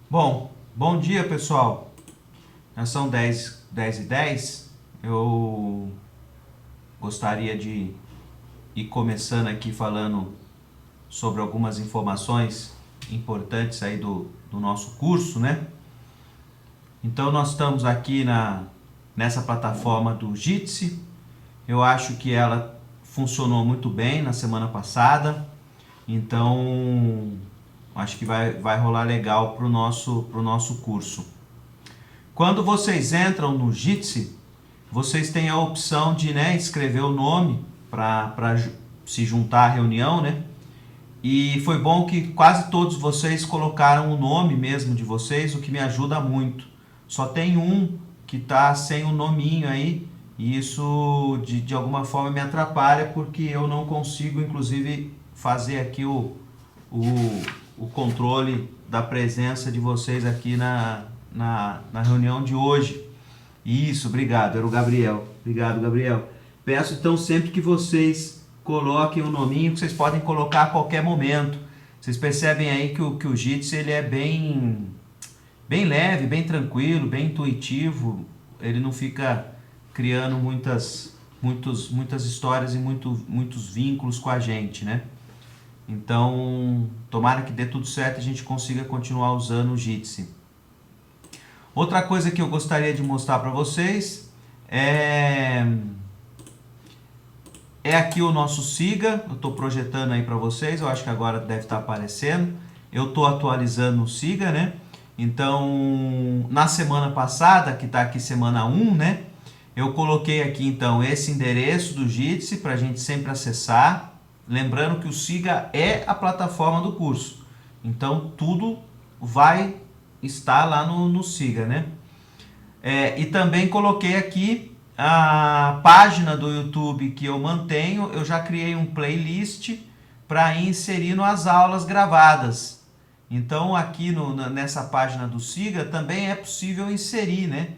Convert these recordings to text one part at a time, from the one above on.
Bom dia pessoal. Já são 10h10. Eu gostaria de ir começando aqui falando sobre algumas informações importantes aí do nosso curso, né? Então nós estamos aqui nessa plataforma do Jitsi. Eu acho que ela funcionou muito bem na semana passada. Então acho que vai rolar legal pro nosso curso. Quando vocês entram no Jitsi, vocês têm a opção de, né, escrever o nome para se juntar à reunião, né? E foi bom que quase todos vocês colocaram o nome mesmo de vocês, o que me ajuda muito. Só tem um que tá sem o nominho aí, e isso de alguma forma me atrapalha porque eu não consigo, inclusive, fazer aqui o, o controle da presença de vocês aqui na reunião de hoje. Isso, obrigado, era o Gabriel. Obrigado, Gabriel. Peço então sempre que vocês coloquem o nominho, que vocês podem colocar a qualquer momento. Vocês percebem aí que o Jitsi ele é bem leve, bem tranquilo, bem intuitivo. Ele não fica criando muitas histórias e muitos vínculos com a gente, né? Então, tomara que dê tudo certo e a gente consiga continuar usando o Jitsi. Outra coisa que eu gostaria de mostrar para vocês é, é aqui o nosso Siga. Eu estou projetando aí para vocês, eu acho que agora deve estar aparecendo. Eu estou atualizando o Siga, né? Então, na semana passada, que está aqui semana 1, né? Eu coloquei aqui então esse endereço do Jitsi para a gente sempre acessar. Lembrando que o Siga é a plataforma do curso. Então, tudo vai estar lá no Siga, né? E também coloquei aqui a página do YouTube que eu mantenho. Eu já criei um playlist para inserir nas aulas gravadas. Então aqui nessa página do Siga também é possível inserir, né?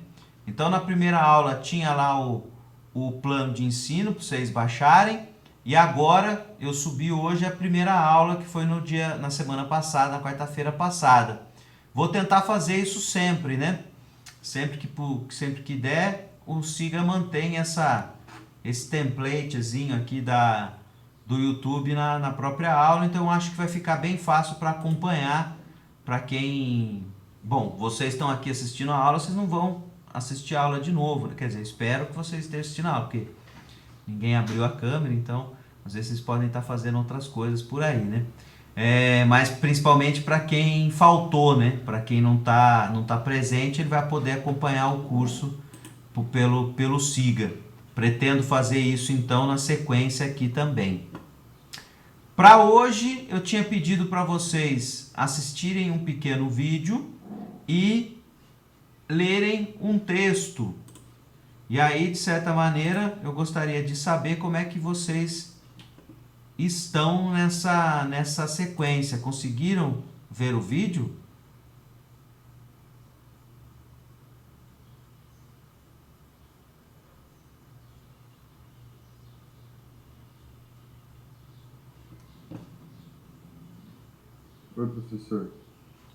Então na primeira aula tinha lá o plano de ensino para vocês baixarem. E agora eu subi hoje a primeira aula que foi na semana passada, na quarta-feira passada. Vou tentar fazer isso sempre, né? Sempre que der, o Siga mantém esse templatezinho aqui do YouTube na própria aula, então eu acho que vai ficar bem fácil para acompanhar para quem... Bom, vocês estão aqui assistindo a aula, vocês não vão assistir a aula de novo, né? Quer dizer, espero que vocês estejam assistindo a aula, porque ninguém abriu a câmera, então às vezes vocês podem estar fazendo outras coisas por aí, né? Mas principalmente para quem faltou, né? Para quem não tá presente, ele vai poder acompanhar o curso pelo Siga. Pretendo fazer isso então na sequência aqui também. Para hoje, eu tinha pedido para vocês assistirem um pequeno vídeo e lerem um texto. E aí, de certa maneira, eu gostaria de saber como é que vocês estão nessa sequência. Conseguiram ver o vídeo? Oi, professor.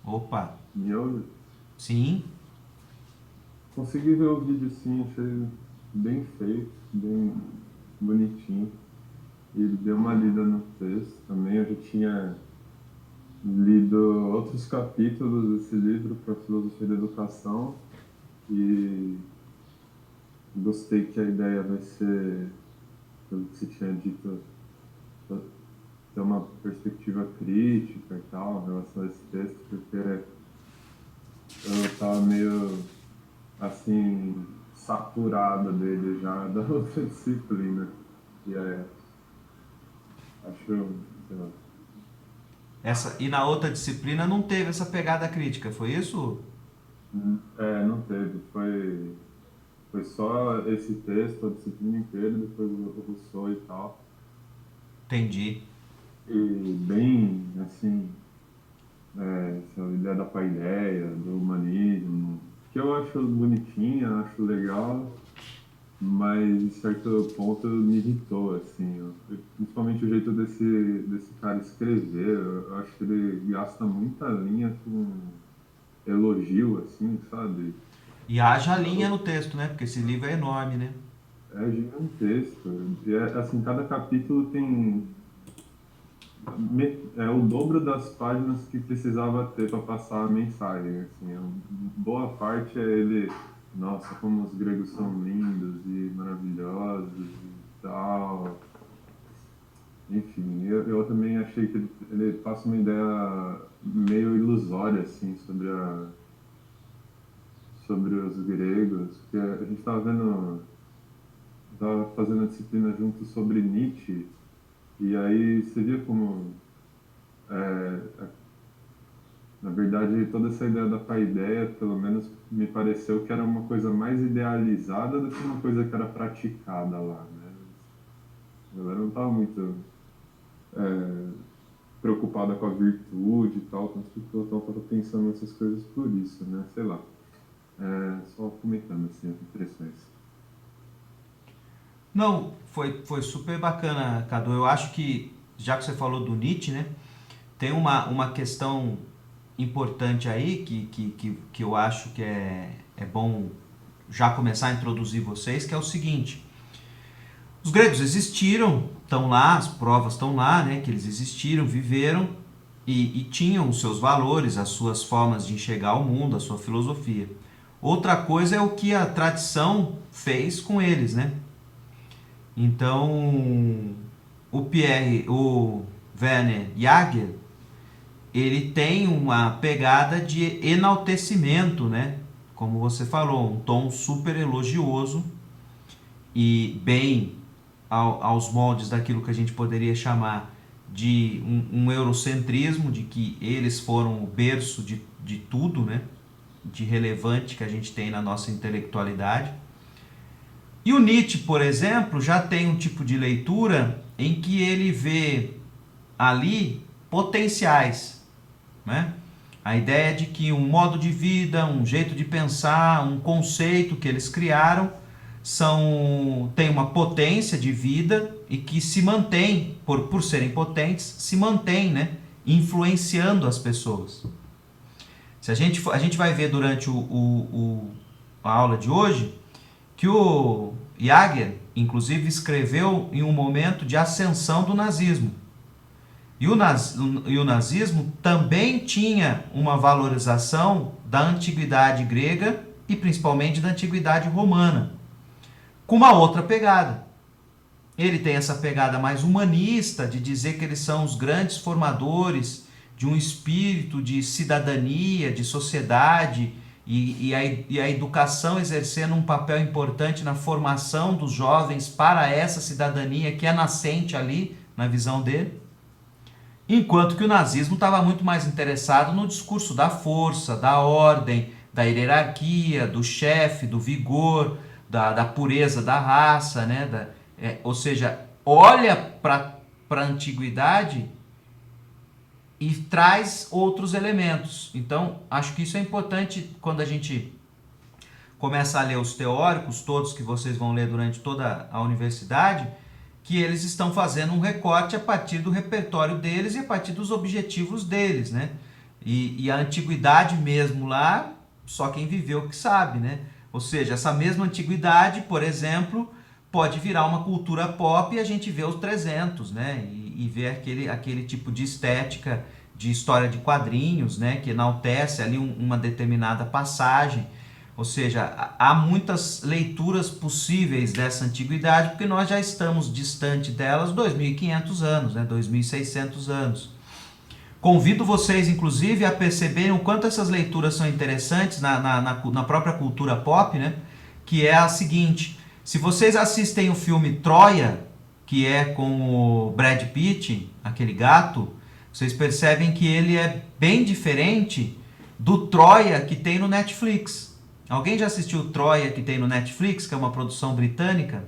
Opa, Me ouve? sim, Consegui ver o vídeo sim, achei bem feito, bem bonitinho. E dei uma lida no texto também. Eu já tinha lido outros capítulos desse livro para Filosofia da Educação e gostei que a ideia vai ser, pelo que você tinha dito, ter uma perspectiva crítica e tal em relação a esse texto, porque eu estava meio assim, saturada dele já da outra disciplina. E acho, sei lá. e na outra disciplina não teve essa pegada crítica, foi isso? Não teve. Foi só esse texto, a disciplina inteira, depois o Rousseau e tal. Entendi. E bem, assim, essa ideia da paideia, do humanismo, que eu acho bonitinha, acho legal, mas em certo ponto me irritou, assim, principalmente o jeito desse cara escrever. Eu acho que ele gasta muita linha elogio, assim, sabe? E haja linha no texto, né? Porque esse livro é enorme, né? É gigantesco. E é, assim, cada capítulo tem o dobro das páginas que precisava ter para passar a mensagem. Assim, boa parte é ele, nossa, como os gregos são lindos e maravilhosos e tal. Enfim, eu também achei que ele passa uma ideia meio ilusória assim sobre os gregos, porque a gente estava fazendo a disciplina junto sobre Nietzsche, e aí você via como é, na verdade, toda essa ideia da paideia, pelo menos me pareceu que era uma coisa mais idealizada do que uma coisa que era praticada lá, né? A galera não estava muito é, preocupada com a virtude e tal, tanto que eu estava pensando nessas coisas por isso, né? Sei lá. Só comentando assim as impressões. Não, foi super bacana, Cadu. Eu acho que, já que você falou do Nietzsche, né? Tem uma questão importante aí que eu acho que é bom já começar a introduzir vocês, que é o seguinte. Os gregos existiram, estão lá, as provas estão lá, né? Que eles existiram, viveram e tinham os seus valores, as suas formas de enxergar o mundo, a sua filosofia. Outra coisa é o que a tradição fez com eles, né? Então, o Werner Jaeger, ele tem uma pegada de enaltecimento, né? Como você falou, um tom super elogioso e bem aos moldes daquilo que a gente poderia chamar de um eurocentrismo, de que eles foram o berço de tudo, né? De relevante que a gente tem na nossa intelectualidade. E o Nietzsche, por exemplo, já tem um tipo de leitura em que ele vê ali potenciais, né? A ideia de que um modo de vida, um jeito de pensar, um conceito que eles criaram tem uma potência de vida e que se mantém, por serem potentes, se mantém, né? Influenciando as pessoas. Se a gente vai ver durante a aula de hoje que o Jaeger, inclusive, escreveu em um momento de ascensão do nazismo. E o nazismo também tinha uma valorização da antiguidade grega e principalmente da antiguidade romana, com uma outra pegada. Ele tem essa pegada mais humanista, de dizer que eles são os grandes formadores de um espírito de cidadania, de sociedade, e a educação exercendo um papel importante na formação dos jovens para essa cidadania que é nascente ali, na visão dele. Enquanto que o nazismo estava muito mais interessado no discurso da força, da ordem, da hierarquia, do chefe, do vigor, da pureza da raça, né? Ou seja, olha para a antiguidade e traz outros elementos. Então, acho que isso é importante quando a gente começa a ler os teóricos, todos que vocês vão ler durante toda a universidade, que eles estão fazendo um recorte a partir do repertório deles e a partir dos objetivos deles, né? E a antiguidade mesmo lá, só quem viveu que sabe, né? Ou seja, essa mesma antiguidade, por exemplo, pode virar uma cultura pop e a gente vê os 300, né? E ver aquele tipo de estética de história de quadrinhos, né? Que enaltece ali uma determinada passagem. Ou seja, há muitas leituras possíveis dessa antiguidade, porque nós já estamos distante delas 2.500 anos, né? 2.600 anos. Convido vocês, inclusive, a perceberem o quanto essas leituras são interessantes na própria cultura pop, né? Que é a seguinte: se vocês assistem o filme Troia, que é com o Brad Pitt, aquele gato, vocês percebem que ele é bem diferente do Troia que tem no Netflix. Alguém já assistiu Troia que tem no Netflix, que é uma produção britânica?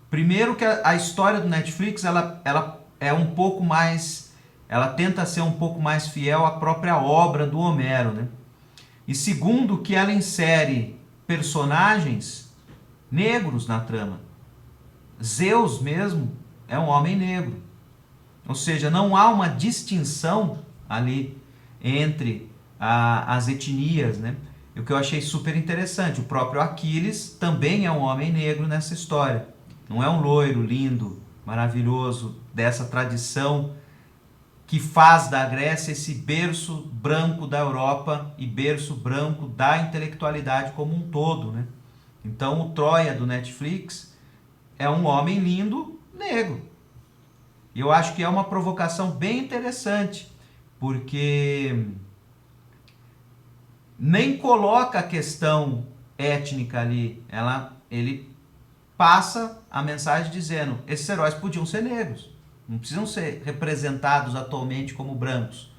Primeiro que a história do Netflix ela é um pouco mais, ela tenta ser um pouco mais fiel à própria obra do Homero, né? E segundo que ela insere personagens negros na trama. Zeus mesmo é um homem negro. Ou seja, não há uma distinção ali entre as etnias, né? O que eu achei super interessante, o próprio Aquiles também é um homem negro nessa história. Não é um loiro lindo, maravilhoso, dessa tradição que faz da Grécia esse berço branco da Europa e berço branco da intelectualidade como um todo, né? Então o Troia do Netflix é um homem lindo negro. E eu acho que é uma provocação bem interessante, porque nem coloca a questão étnica ali, ele passa a mensagem dizendo: esses heróis podiam ser negros, não precisam ser representados atualmente como brancos.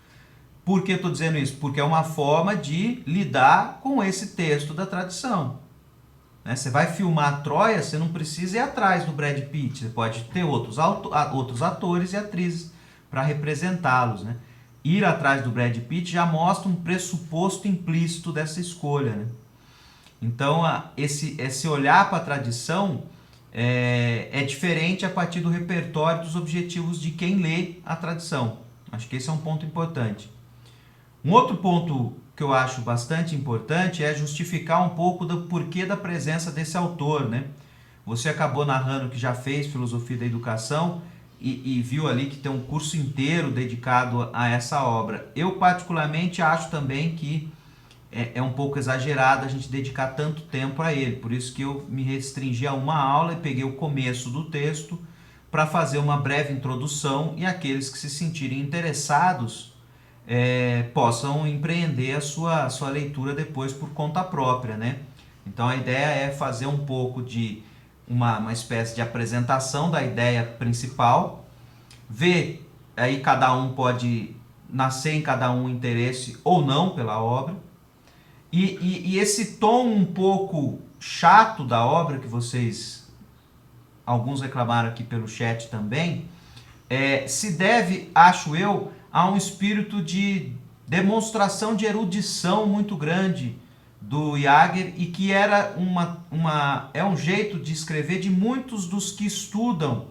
Por que eu estou dizendo isso? Porque é uma forma de lidar com esse texto da tradição. Né? Você vai filmar Troia, você não precisa ir atrás do Brad Pitt, você pode ter outros atores e atrizes para representá-los. Né? Ir atrás do Brad Pitt já mostra um pressuposto implícito dessa escolha. Né? Então, esse olhar para a tradição é diferente a partir do repertório dos objetivos de quem lê a tradição. Acho que esse é um ponto importante. Um outro ponto que eu acho bastante importante é justificar um pouco do porquê da presença desse autor, né? Você acabou narrando que já fez Filosofia da Educação e viu ali que tem um curso inteiro dedicado a essa obra. Eu particularmente acho também que é um pouco exagerado a gente dedicar tanto tempo a ele, por isso que eu me restringi a uma aula e peguei o começo do texto para fazer uma breve introdução e aqueles que se sentirem interessados possam empreender a sua leitura depois por conta própria, né? Então a ideia é fazer um pouco de uma espécie de apresentação da ideia principal, ver, aí cada um pode nascer em cada um interesse ou não pela obra, e esse tom um pouco chato da obra, que alguns reclamaram aqui pelo chat também, se deve, acho eu, a um espírito de demonstração de erudição muito grande do Jaeger, e que era um jeito de escrever de muitos dos que estudam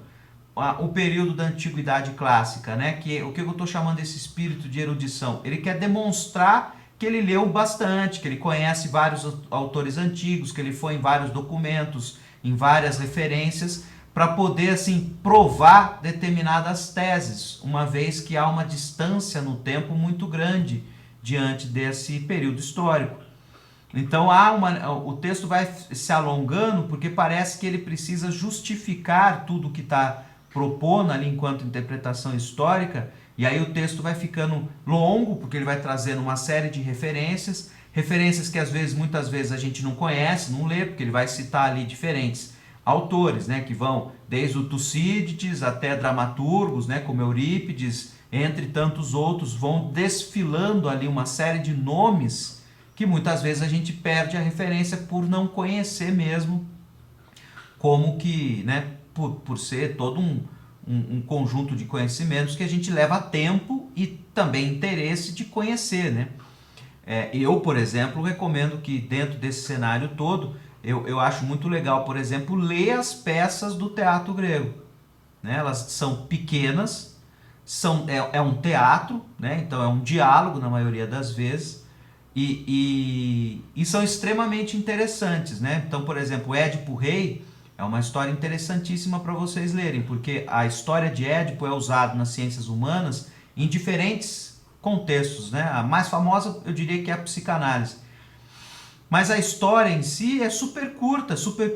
o período da Antiguidade Clássica, né? O que eu estou chamando desse espírito de erudição? Ele quer demonstrar que ele leu bastante, que ele conhece vários autores antigos, que ele foi em vários documentos, em várias referências, para poder assim provar determinadas teses, uma vez que há uma distância no tempo muito grande diante desse período histórico. Então o texto vai se alongando porque parece que ele precisa justificar tudo que está propondo ali enquanto interpretação histórica, e aí o texto vai ficando longo porque ele vai trazendo uma série de referências que muitas vezes a gente não conhece, não lê, porque ele vai citar ali diferentes autores, né, que vão desde o Tucídides até dramaturgos, né, como Eurípides, entre tantos outros, vão desfilando ali uma série de nomes que muitas vezes a gente perde a referência por não conhecer mesmo, como que, né, por ser todo um conjunto de conhecimentos que a gente leva tempo e também interesse de conhecer, né? Eu, por exemplo, recomendo que dentro desse cenário todo, eu acho muito legal, por exemplo, ler as peças do teatro grego. Né? Elas são pequenas, é um teatro, né? Então é um diálogo na maioria das vezes, e são extremamente interessantes. Né? Então, por exemplo, Édipo Rei é uma história interessantíssima para vocês lerem, porque a história de Édipo é usada nas ciências humanas em diferentes contextos. Né? A mais famosa, eu diria que é a psicanálise. Mas a história em si é super curta, super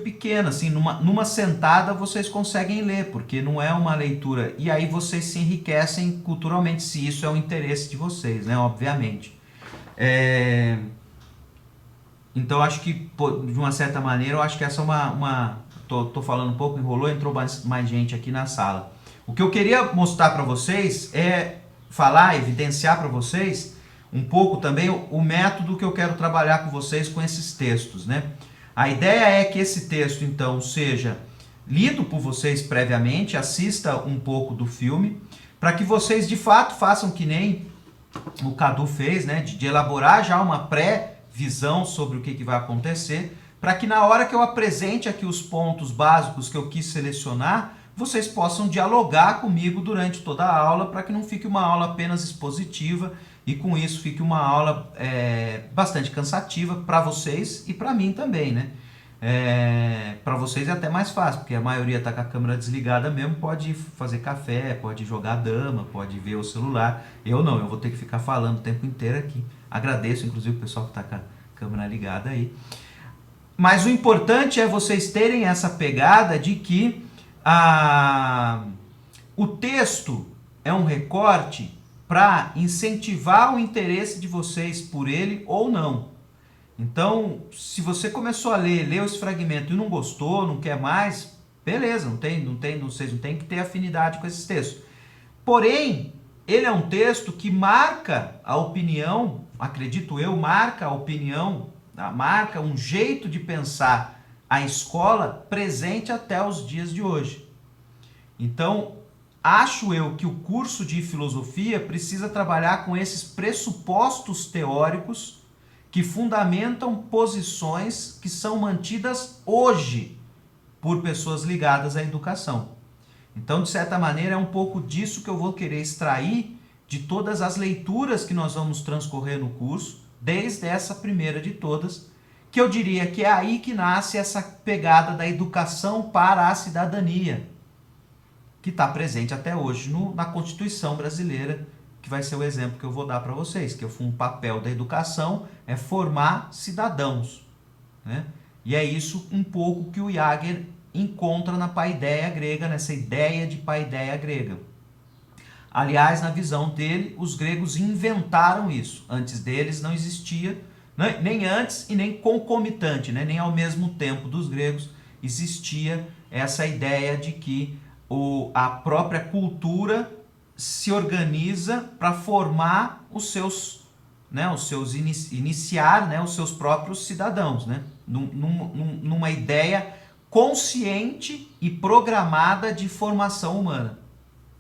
pequena, assim, numa sentada vocês conseguem ler, porque não é uma leitura, e aí vocês se enriquecem culturalmente, se isso é o interesse de vocês, né, obviamente. Então acho que, de uma certa maneira, eu acho que essa é tô falando um pouco, entrou mais gente aqui na sala. O que eu queria mostrar para vocês evidenciar para vocês, um pouco também o método que eu quero trabalhar com vocês com esses textos, né? A ideia é que esse texto, então, seja lido por vocês previamente, assista um pouco do filme, para que vocês, de fato, façam que nem o Cadu fez, né? De elaborar já uma pré-visão sobre o que vai acontecer, para que na hora que eu apresente aqui os pontos básicos que eu quis selecionar, vocês possam dialogar comigo durante toda a aula, para que não fique uma aula apenas expositiva e com isso fique uma aula bastante cansativa para vocês e para mim também, né? Para vocês é até mais fácil, porque a maioria está com a câmera desligada mesmo, pode fazer café, pode jogar dama, pode ver o celular. Eu não, eu vou ter que ficar falando o tempo inteiro aqui. Agradeço, inclusive, o pessoal que está com a câmera ligada aí. Mas o importante é vocês terem essa pegada de que o texto é um recorte para incentivar o interesse de vocês por ele ou não. Então, se você começou a leu esse fragmento e não gostou, não quer mais, beleza, vocês não tem que ter afinidade com esses textos. Porém, ele é um texto que marca a opinião, acredito eu, marca a opinião, marca um jeito de pensar a escola presente até os dias de hoje. Então, acho eu que o curso de filosofia precisa trabalhar com esses pressupostos teóricos que fundamentam posições que são mantidas hoje por pessoas ligadas à educação. Então, de certa maneira, é um pouco disso que eu vou querer extrair de todas as leituras que nós vamos transcorrer no curso, desde essa primeira de todas, que eu diria que é aí que nasce essa pegada da educação para a cidadania, que está presente até hoje na Constituição brasileira, que vai ser o exemplo que eu vou dar para vocês, que um papel da educação é formar cidadãos, né? E é isso um pouco que o Jaeger encontra na paideia grega, nessa ideia de paideia grega. Aliás, na visão dele, os gregos inventaram isso. Antes deles não existia, nem antes e nem concomitante, né? Nem ao mesmo tempo dos gregos existia essa ideia de que a própria cultura se organiza para formar os seus próprios cidadãos, né? Numa ideia consciente e programada de formação humana.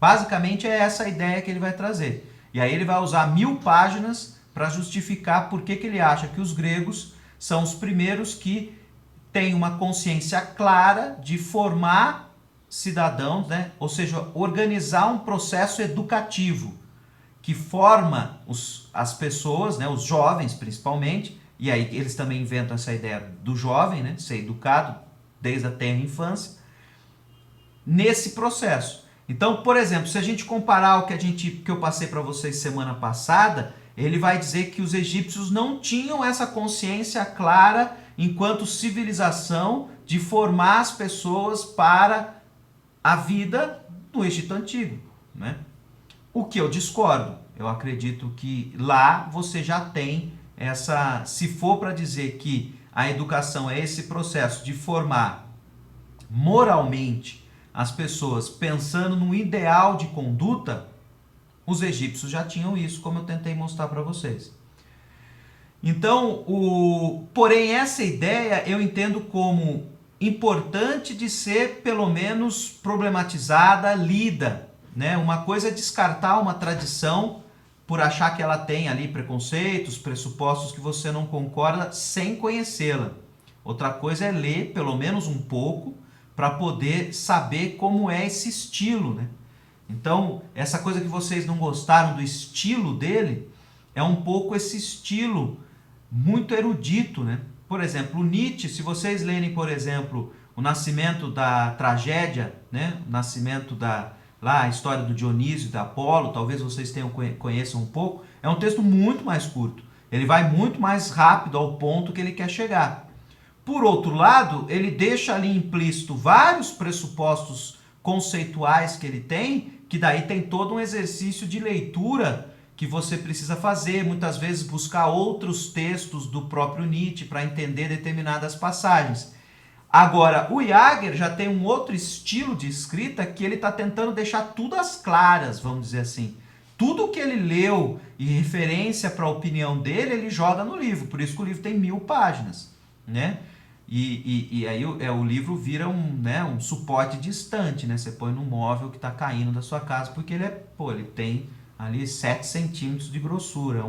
Basicamente é essa a ideia que ele vai trazer. E aí ele vai usar 1000 páginas para justificar por que ele acha que os gregos são os primeiros que têm uma consciência clara de formar cidadãos, né? Ou seja, organizar um processo educativo que forma as pessoas, né? Os jovens principalmente, e aí eles também inventam essa ideia do jovem, né? De ser educado desde a tenra infância, nesse processo. Então, por exemplo, se a gente comparar o que eu passei para vocês semana passada, ele vai dizer que os egípcios não tinham essa consciência clara enquanto civilização de formar as pessoas para a vida do Egito Antigo, né? O que eu discordo. Eu acredito que lá você já tem se for para dizer que a educação é esse processo de formar moralmente as pessoas pensando no ideal de conduta, os egípcios já tinham isso, como eu tentei mostrar para vocês. Então, porém, essa ideia eu entendo como importante de ser, pelo menos, problematizada, lida, né? Uma coisa é descartar uma tradição por achar que ela tem ali preconceitos, pressupostos que você não concorda sem conhecê-la. Outra coisa é ler, pelo menos um pouco, para poder saber como é esse estilo, né? Então, essa coisa que vocês não gostaram do estilo dele, é um pouco esse estilo muito erudito, né? Por exemplo, o Nietzsche, se vocês lerem, por exemplo, o nascimento da tragédia, né? O nascimento a história do Dionísio e da Apolo, talvez vocês conheçam um pouco, é um texto muito mais curto. Ele vai muito mais rápido ao ponto que ele quer chegar. Por outro lado, ele deixa ali implícito vários pressupostos conceituais que ele tem, que daí tem todo um exercício de leitura que você precisa fazer, muitas vezes buscar outros textos do próprio Nietzsche para entender determinadas passagens. Agora, o Jaeger já tem um outro estilo de escrita que ele está tentando deixar tudo às claras, vamos dizer assim. Tudo que ele leu e referência para a opinião dele, ele joga no livro. Por isso que o livro tem 1000 páginas, né? E aí o livro vira um suporte distante, né? Você põe no móvel que está caindo da sua casa, porque ele tem ali 7 centímetros de grossura,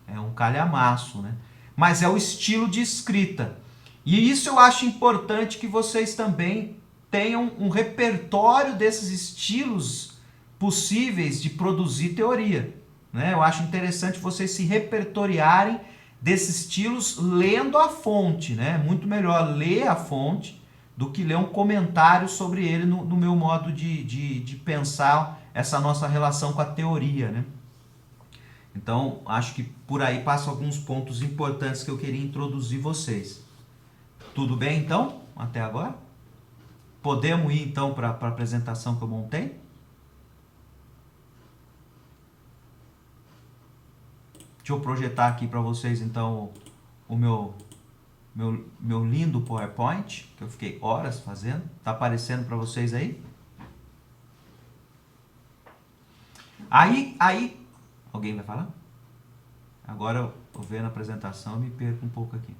é um calhamaço, né? Mas é o estilo de escrita. E isso eu acho importante que vocês também tenham um repertório desses estilos possíveis de produzir teoria, né? Eu acho interessante vocês se repertoriarem desses estilos lendo a fonte, né? Muito melhor ler a fonte do que ler um comentário sobre ele no meu modo de pensar essa nossa relação com a teoria, né? Então, acho que por aí passam alguns pontos importantes que eu queria introduzir vocês. Tudo bem, então? Até agora? Podemos ir, então, para a apresentação que eu montei? Deixa eu projetar aqui para vocês, então, o meu lindo PowerPoint, que eu fiquei horas fazendo. Tá aparecendo para vocês aí? Aí, alguém vai falar? Agora eu tô vendo a apresentação e me perco um pouco aqui.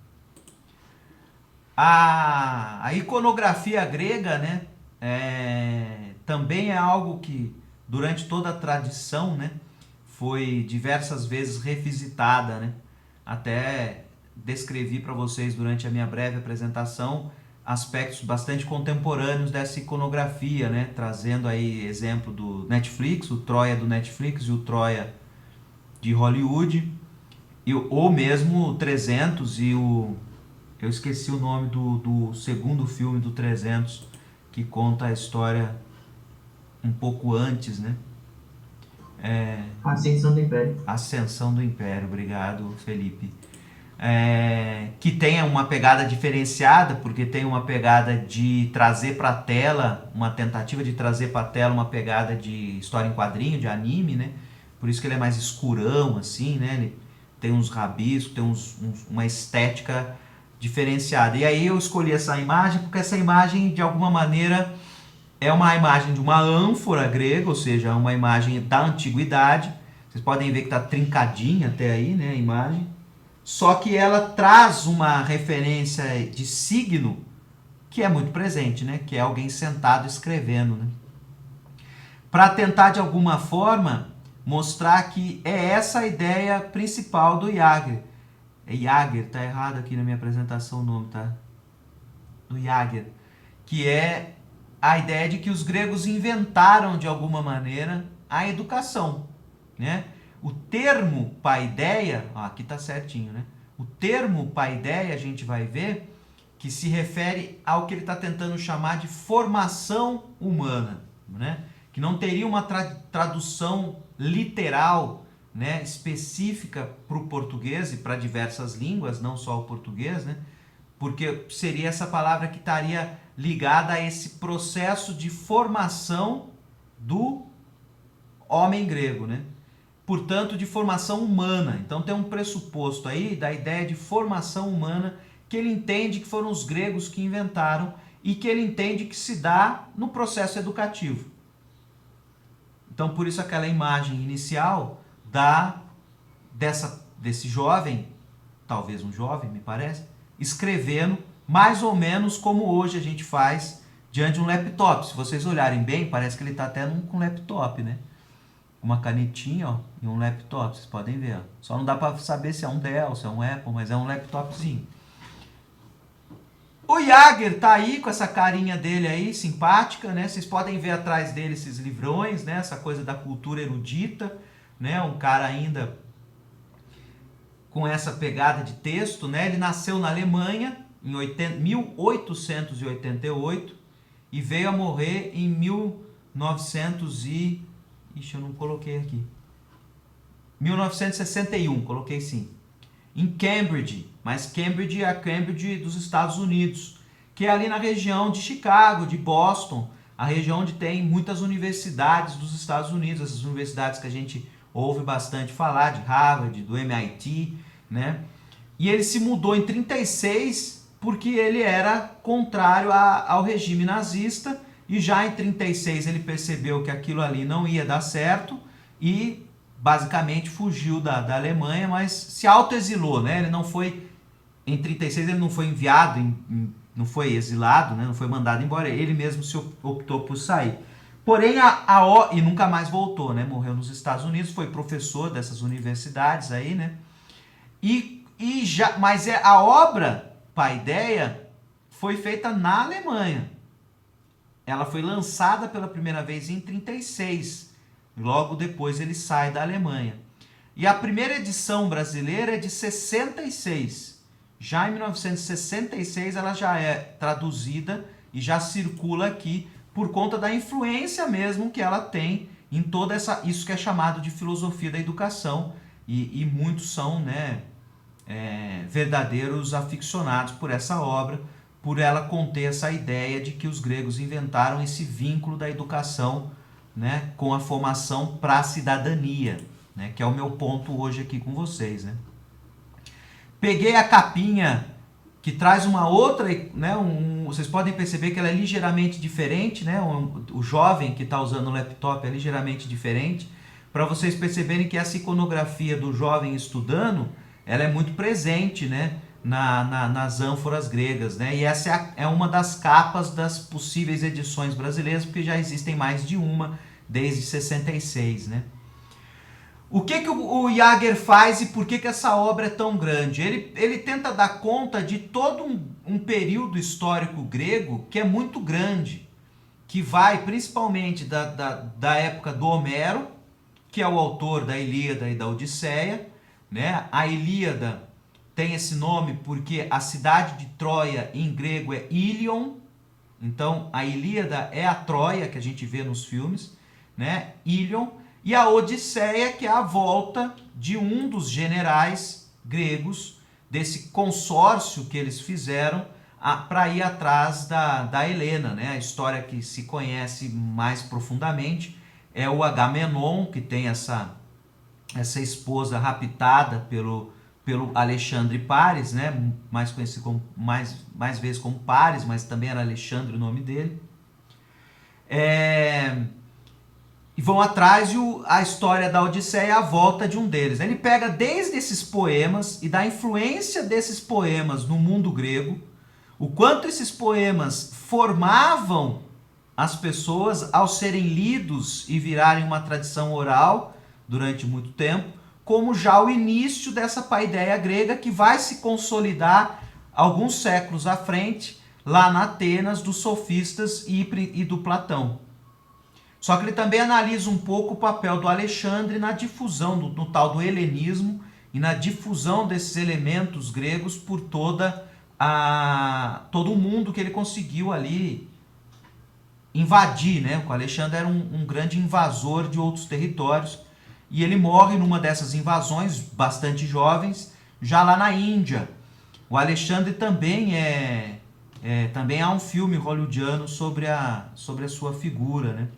A iconografia grega, né, também é algo que durante toda a tradição, né, foi diversas vezes revisitada, né? Até descrevi para vocês durante a minha breve apresentação aspectos bastante contemporâneos dessa iconografia, né? Trazendo aí exemplo do Netflix, o Troia do Netflix e o Troia de Hollywood, ou mesmo o 300 e o... Eu esqueci o nome do segundo filme do 300, que conta a história um pouco antes, né? Ascensão do Império. Ascensão do Império, obrigado, Felipe. Que tenha uma pegada diferenciada, porque tem uma pegada de trazer para a tela, uma tentativa de trazer para a tela uma pegada de história em quadrinho, de anime, né? Por isso que ele é mais escurão, assim, né? Ele tem uns rabiscos, tem uma estética diferenciada. E aí eu escolhi essa imagem porque essa imagem, de alguma maneira, é uma imagem de uma ânfora grega, ou seja, uma imagem da antiguidade. Vocês podem ver que está trincadinha até aí, né, a imagem. Só que ela traz uma referência de signo que é muito presente, né, que é alguém sentado escrevendo, né? Para tentar, de alguma forma, mostrar que é essa a ideia principal do Jaeger. É Jaeger, tá errado aqui na minha apresentação o nome, tá? Do Jaeger. Que é a ideia de que os gregos inventaram, de alguma maneira, a educação, né? O termo paideia, aqui tá certinho, né? O termo paideia, a gente vai ver, que se refere ao que ele está tentando chamar de formação humana, né? Que não teria uma tradução literal, né, específica para o português e para diversas línguas, não só o português, né? Porque seria essa palavra que estaria ligada a esse processo de formação do homem grego, né? Portanto, de formação humana. Então tem um pressuposto aí da ideia de formação humana que ele entende que foram os gregos que inventaram e que ele entende que se dá no processo educativo. Então, por isso aquela imagem inicial desse jovem, talvez um jovem, me parece, escrevendo mais ou menos como hoje a gente faz diante de um laptop. Se vocês olharem bem, parece que ele está até com um laptop, né? Uma canetinha, ó, e um laptop, vocês podem ver. Ó. Só não dá para saber se é um Dell, se é um Apple, mas é um laptopzinho. O Jaeger tá aí com essa carinha dele aí, simpática, né? Vocês podem ver atrás dele esses livrões, né? Essa coisa da cultura erudita, né? Um cara ainda com essa pegada de texto, né? Ele nasceu na Alemanha em 1888 e veio a morrer em 1900 e... Ixi, eu não coloquei aqui. 1961, coloquei sim. Em Cambridge, mas Cambridge é a Cambridge dos Estados Unidos, que é ali na região de Chicago, de Boston, a região onde tem muitas universidades dos Estados Unidos, essas universidades que a gente ouve bastante falar, de Harvard, do MIT, né? E ele se mudou em 36 porque ele era contrário ao regime nazista, e já em 36 ele percebeu que aquilo ali não ia dar certo e basicamente fugiu da Alemanha, mas se autoexilou, né? Ele não foi, em 36 ele não foi enviado, não foi exilado, né? Não foi mandado embora, ele mesmo se optou por sair. Porém, e nunca mais voltou, né? Morreu nos Estados Unidos, foi professor dessas universidades aí, né? Mas a obra Paideia foi feita na Alemanha. ela foi lançada pela primeira vez em 36. Logo depois ele sai da Alemanha. E a primeira edição brasileira é de 66. Já em 1966 ela já é traduzida e já circula aqui por conta da influência mesmo que ela tem em toda isso que é chamado de filosofia da educação. E muitos são, né, verdadeiros aficionados por essa obra, por ela conter essa ideia de que os gregos inventaram esse vínculo da educação, né, com a formação para a cidadania, né, que é o meu ponto hoje aqui com vocês, né. Peguei a capinha que traz uma outra, né, vocês podem perceber que ela é ligeiramente diferente, né, o jovem que está usando o laptop é ligeiramente diferente, para vocês perceberem que essa iconografia do jovem estudando, ela é muito presente, né, nas ânforas gregas, né, e essa é uma das capas das possíveis edições brasileiras, porque já existem mais de uma desde 66, né. O que o Jager faz e por que essa obra é tão grande? Ele tenta dar conta de todo um período histórico grego que é muito grande, que vai principalmente da época do Homero, que é o autor da Ilíada e da Odisseia, né? A Ilíada tem esse nome porque a cidade de Troia em grego é Ilion, então a Ilíada é a Troia que a gente vê nos filmes, né? Ilion. E a Odisseia, que é a volta de um dos generais gregos, desse consórcio que eles fizeram para ir atrás da Helena, né? A história que se conhece mais profundamente é o Agamenon, que tem essa esposa raptada pelo Alexandre Paris, né? Mais conhecido como, mais vezes como Paris, mas também era Alexandre o nome dele. E vão atrás a história da Odisseia, a volta de um deles. Ele pega desde esses poemas e da influência desses poemas no mundo grego, o quanto esses poemas formavam as pessoas ao serem lidos e virarem uma tradição oral durante muito tempo, como já o início dessa paideia grega que vai se consolidar alguns séculos à frente, lá na Atenas dos sofistas e do Platão. Só que ele também analisa um pouco o papel do Alexandre na difusão do tal do helenismo e na difusão desses elementos gregos por todo o mundo que ele conseguiu ali invadir, né? O Alexandre era um grande invasor de outros territórios e ele morre numa dessas invasões, bastante jovens, já lá na Índia. O Alexandre também também há um filme hollywoodiano sobre a sua figura, né?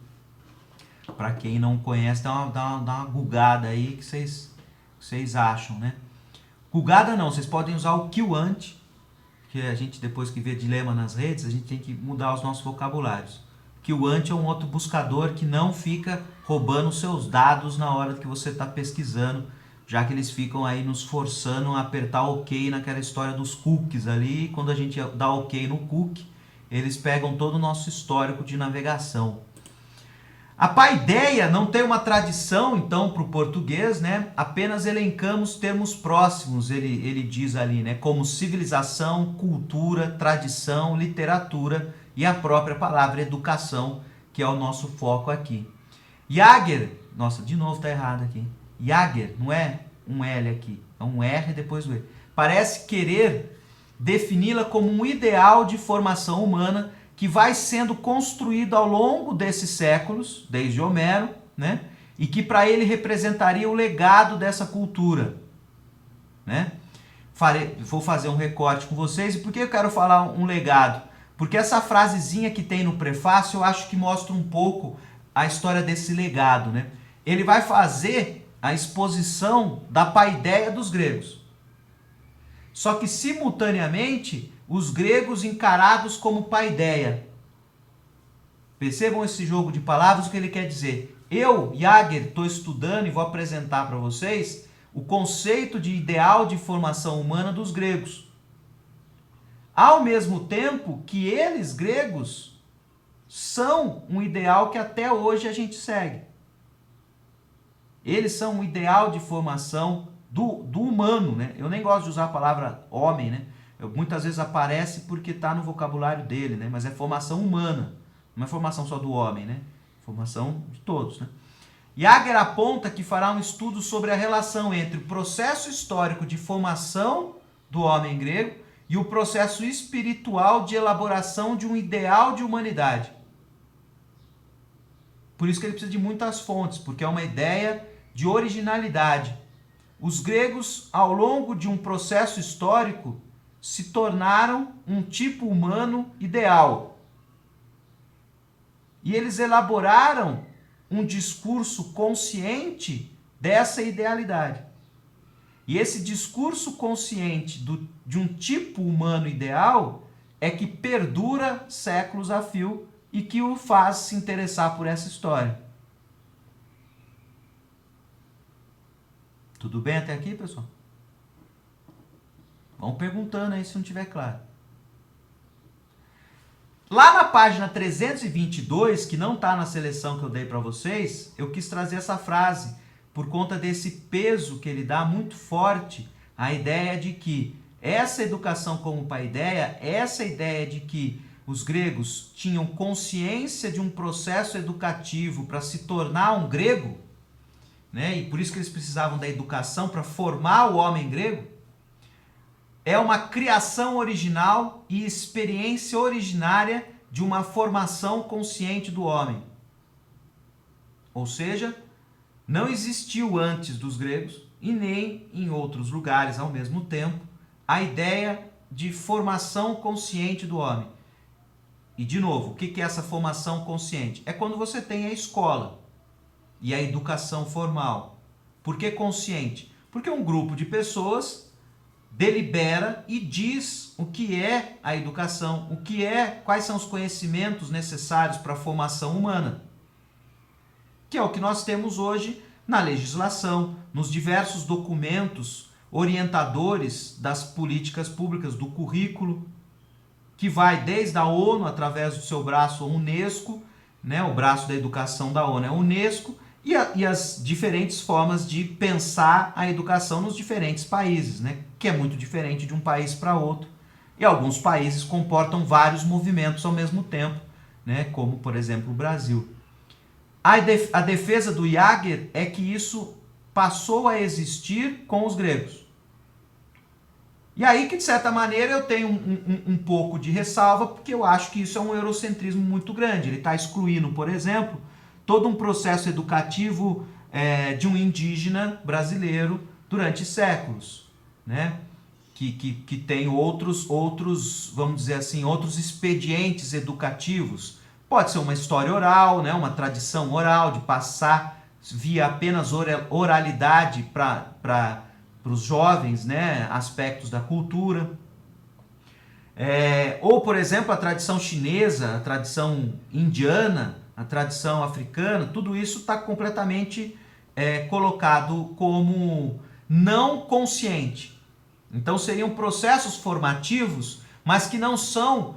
Para quem não conhece, dá uma gugada aí que vocês acham, né? Gugada não, vocês podem usar o QAnt, que a gente, depois que vê dilema nas redes, a gente tem que mudar os nossos vocabulários. QAnt é um outro buscador que não fica roubando seus dados na hora que você está pesquisando, já que eles ficam aí nos forçando a apertar OK naquela história dos cookies ali, e quando a gente dá OK no cookie, eles pegam todo o nosso histórico de navegação. A paideia não tem uma tradição, então, para o português, né? Apenas elencamos termos próximos, ele diz ali, né? Como civilização, cultura, tradição, literatura e a própria palavra educação, que é o nosso foco aqui. Jager, nossa, de novo está errado aqui. Jager, não é um L aqui, é um R depois do E. Parece querer defini-la como um ideal de formação humana que vai sendo construído ao longo desses séculos, desde Homero, né? E que para ele representaria o legado dessa cultura, né? Vou fazer um recorte com vocês. E por que eu quero falar um legado? Porque essa frasezinha que tem no prefácio eu acho que mostra um pouco a história desse legado, né? Ele vai fazer a exposição da paideia dos gregos. Só que simultaneamente os gregos encarados como paideia. Percebam esse jogo de palavras, o que ele quer dizer. Eu, Jager, estou estudando e vou apresentar para vocês o conceito de ideal de formação humana dos gregos. Ao mesmo tempo que eles, gregos, são um ideal que até hoje a gente segue. Eles são um ideal de formação do humano, né? Eu nem gosto de usar a palavra homem, né? Muitas vezes aparece porque está no vocabulário dele, né? Mas é formação humana, Não é formação só do homem, né? Formação de todos, né? Jaeger aponta que fará um estudo sobre a relação entre o processo histórico de formação do homem grego e o processo espiritual de elaboração de um ideal de humanidade. Por isso que ele precisa de muitas fontes, porque é uma ideia de originalidade. Os gregos, ao longo de um processo histórico, se tornaram um tipo humano ideal. E eles elaboraram um discurso consciente dessa idealidade. E esse discurso consciente de um tipo humano ideal é que perdura séculos a fio e que o faz se interessar por essa história. Tudo bem até aqui, pessoal? Vão perguntando aí se não tiver claro. Lá na página 322, que não está na seleção que eu dei para vocês, eu quis trazer essa frase por conta desse peso que ele dá muito forte à ideia de que essa educação como paideia, essa ideia de que os gregos tinham consciência de um processo educativo para se tornar um grego, né? E por isso que eles precisavam da educação para formar o homem grego, é uma criação original e experiência originária de uma formação consciente do homem. Ou seja, não existiu antes dos gregos e nem em outros lugares ao mesmo tempo a ideia de formação consciente do homem. E de novo, o que é essa formação consciente? É quando você tem a escola e a educação formal. Por que consciente? Porque um grupo de pessoas delibera e diz o que é a educação, quais são os conhecimentos necessários para a formação humana, que é o que nós temos hoje na legislação, nos diversos documentos orientadores das políticas públicas, do currículo, que vai desde a ONU, através do seu braço, a Unesco, né, o braço da educação da ONU é a Unesco, e as diferentes formas de pensar a educação nos diferentes países, né? Que é muito diferente de um país para outro. E alguns países comportam vários movimentos ao mesmo tempo, né? Como, por exemplo, o Brasil. A defesa do Jaeger é que isso passou a existir com os gregos. E aí que, de certa maneira, eu tenho um pouco de ressalva, porque eu acho que isso é um eurocentrismo muito grande. Ele está excluindo, por exemplo, todo um processo educativo de um indígena brasileiro durante séculos, né? Que tem outros, vamos dizer assim, outros expedientes educativos. Pode ser uma história oral, né? Uma tradição oral de passar via apenas oralidade para os jovens, né? Aspectos da cultura. Ou, por exemplo, a tradição chinesa, a tradição indiana, a tradição africana, tudo isso está completamente colocado como não consciente. Então seriam processos formativos, mas que não são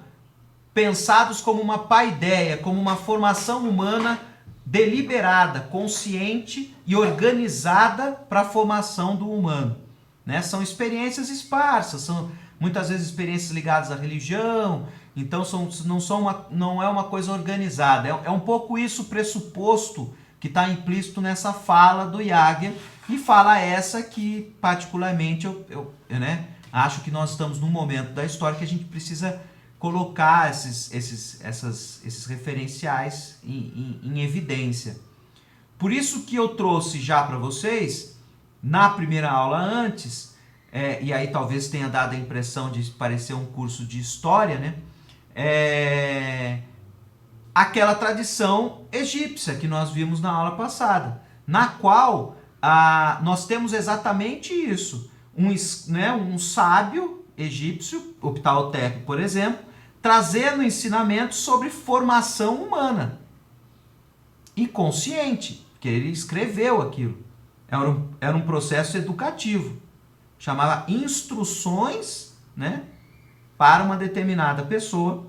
pensados como uma paideia, como uma formação humana deliberada, consciente e organizada para a formação do humano, né? São experiências esparsas, são muitas vezes experiências ligadas à religião. Então não é uma coisa organizada. É um pouco isso o pressuposto que está implícito nessa fala do Jaeger, e fala essa que particularmente eu acho que nós estamos num momento da história que a gente precisa colocar esses referenciais em evidência. Por isso que eu trouxe já para vocês, na primeira aula antes, e aí talvez tenha dado a impressão de parecer um curso de história, né? Aquela tradição egípcia que nós vimos na aula passada, na qual nós temos exatamente isso. Um sábio egípcio, o Ptahotep, por exemplo, trazendo ensinamentos sobre formação humana e consciente, porque ele escreveu aquilo. Era um processo educativo, chamava instruções, né, para uma determinada pessoa,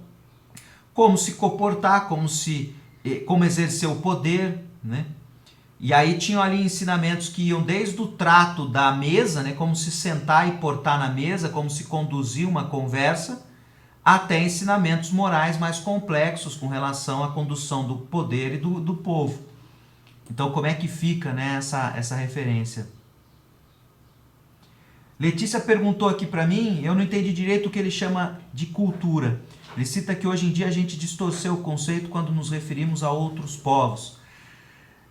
como se comportar, como exercer o poder, né? E aí tinham ali ensinamentos que iam desde o trato da mesa, né, como se sentar e portar na mesa, como se conduzir uma conversa, até ensinamentos morais mais complexos com relação à condução do poder e do povo. Então, como é que fica, né, essa referência? Letícia perguntou aqui para mim, eu não entendi direito o que ele chama de cultura. Ele cita que hoje em dia a gente distorceu o conceito quando nos referimos a outros povos.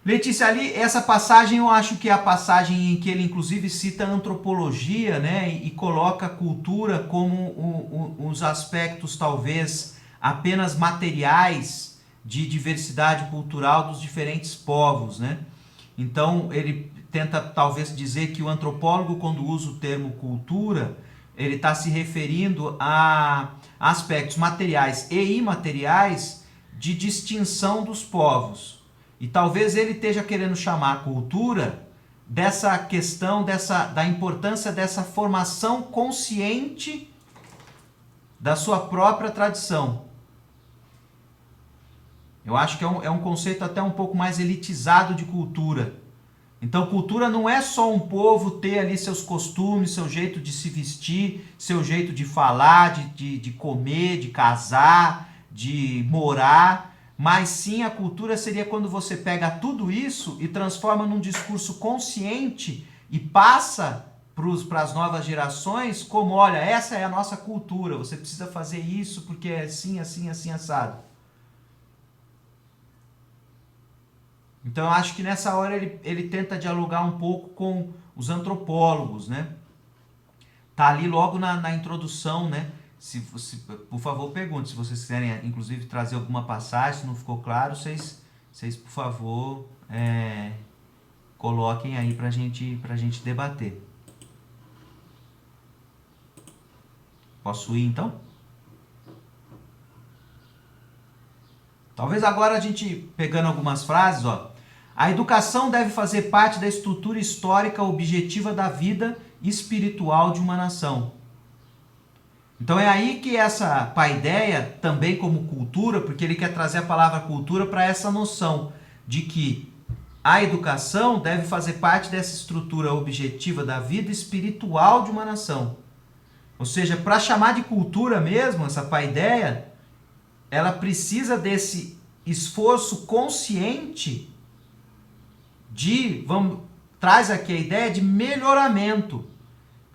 Letícia, ali, essa passagem eu acho que é a passagem em que ele inclusive cita a antropologia, né, e coloca a cultura como os aspectos talvez apenas materiais de diversidade cultural dos diferentes povos, né? Então ele tenta talvez dizer que o antropólogo, quando usa o termo cultura, ele está se referindo a aspectos materiais e imateriais de distinção dos povos. E talvez ele esteja querendo chamar a cultura dessa questão, da importância dessa formação consciente da sua própria tradição. Eu acho que é um conceito até um pouco mais elitizado de cultura. Então, cultura não é só um povo ter ali seus costumes, seu jeito de se vestir, seu jeito de falar, de comer, de casar, de morar, mas sim a cultura seria quando você pega tudo isso e transforma num discurso consciente e passa para as novas gerações como, olha, essa é a nossa cultura, você precisa fazer isso porque é assim, assim, assim, assado. Então eu acho que nessa hora ele tenta dialogar um pouco com os antropólogos, né? Tá ali logo na introdução, né? Por favor, pergunte. Se vocês quiserem, inclusive, trazer alguma passagem, se não ficou claro, vocês por favor, coloquem aí pra gente debater. Posso ir, então? Talvez agora a gente, pegando algumas frases, ó. A educação deve fazer parte da estrutura histórica objetiva da vida espiritual de uma nação. Então é aí que essa paideia, também como cultura, porque ele quer trazer a palavra cultura para essa noção de que a educação deve fazer parte dessa estrutura objetiva da vida espiritual de uma nação. Ou seja, para chamar de cultura mesmo, essa paideia, ela precisa desse esforço consciente traz aqui a ideia de melhoramento,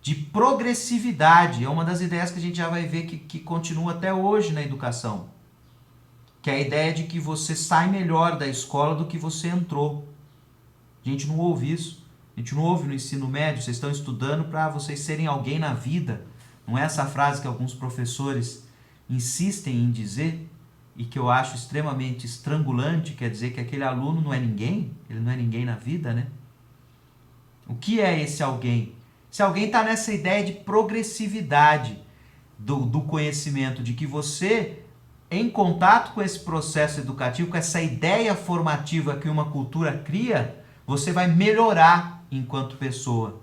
de progressividade. É uma das ideias que a gente já vai ver que continua até hoje na educação. Que é a ideia de que você sai melhor da escola do que você entrou. A gente não ouve isso. A gente não ouve no ensino médio. Vocês estão estudando para vocês serem alguém na vida. Não é essa frase que alguns professores insistem em dizer e que eu acho extremamente estrangulante, quer dizer que aquele aluno não é ninguém, ele não é ninguém na vida, né? O que é esse alguém? Se alguém está nessa ideia de progressividade do conhecimento, de que você, em contato com esse processo educativo, com essa ideia formativa que uma cultura cria, você vai melhorar enquanto pessoa.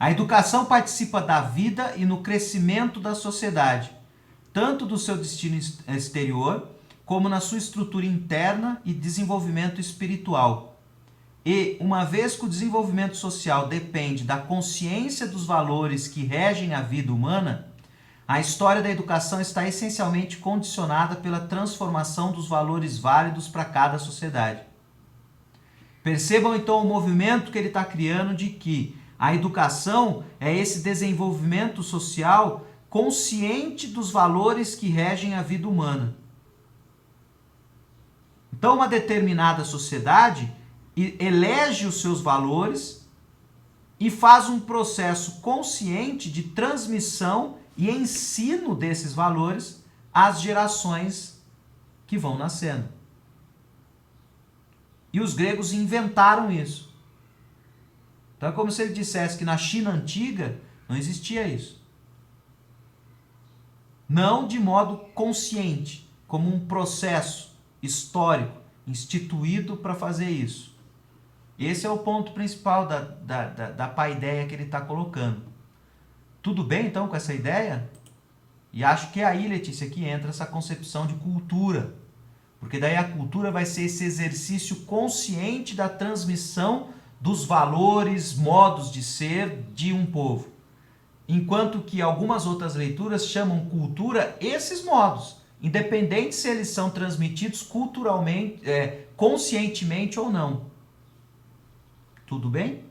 A educação participa da vida e no crescimento da sociedade, tanto do seu destino exterior, como na sua estrutura interna e desenvolvimento espiritual. E, uma vez que o desenvolvimento social depende da consciência dos valores que regem a vida humana, a história da educação está essencialmente condicionada pela transformação dos valores válidos para cada sociedade. Percebam então o movimento que ele está criando de que a educação é esse desenvolvimento social consciente dos valores que regem a vida humana. Então, uma determinada sociedade elege os seus valores e faz um processo consciente de transmissão e ensino desses valores às gerações que vão nascendo. E os gregos inventaram isso. Então é como se ele dissesse que na China antiga não existia isso. Não de modo consciente, como um processo histórico instituído para fazer isso. Esse é o ponto principal da paideia que ele está colocando. Tudo bem, então, com essa ideia? E acho que é aí, Letícia, que entra essa concepção de cultura. Porque daí a cultura vai ser esse exercício consciente da transmissão dos valores, modos de ser de um povo. enquanto que algumas outras leituras chamam cultura esses modos, independente se eles são transmitidos culturalmente, conscientemente ou não. Tudo bem?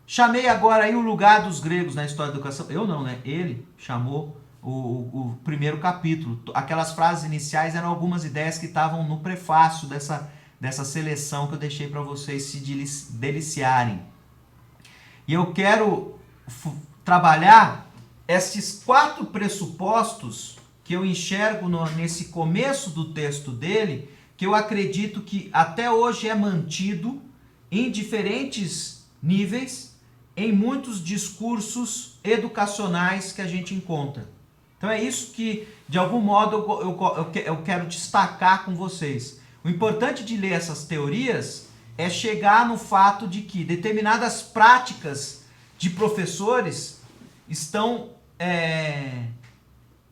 Chamei agora aí o lugar dos gregos na história da educação. Eu não, né? Ele chamou o primeiro capítulo. Aquelas frases iniciais eram algumas ideias que estavam no prefácio dessa seleção que eu deixei para vocês se deliciarem. E eu quero trabalhar esses 4 pressupostos que eu enxergo nesse começo do texto dele, que eu acredito que até hoje é mantido em diferentes níveis, em muitos discursos educacionais que a gente encontra. Então é isso que, de algum modo, eu quero destacar com vocês. O importante de ler essas teorias é chegar no fato de que determinadas práticas de professores estão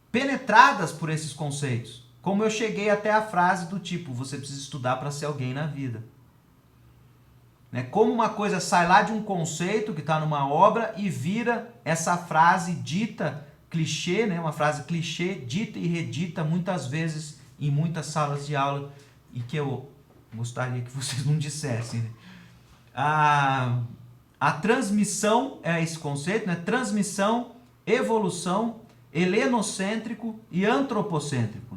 penetradas por esses conceitos. Como eu cheguei até a frase do tipo, você precisa estudar para ser alguém na vida. Como uma coisa sai lá de um conceito que está numa obra e vira essa frase dita clichê, uma frase clichê, dita e redita muitas vezes em muitas salas de aula e que eu gostaria que vocês não dissessem. A transmissão é esse conceito, transmissão, evolução, helenocêntrico e antropocêntrico.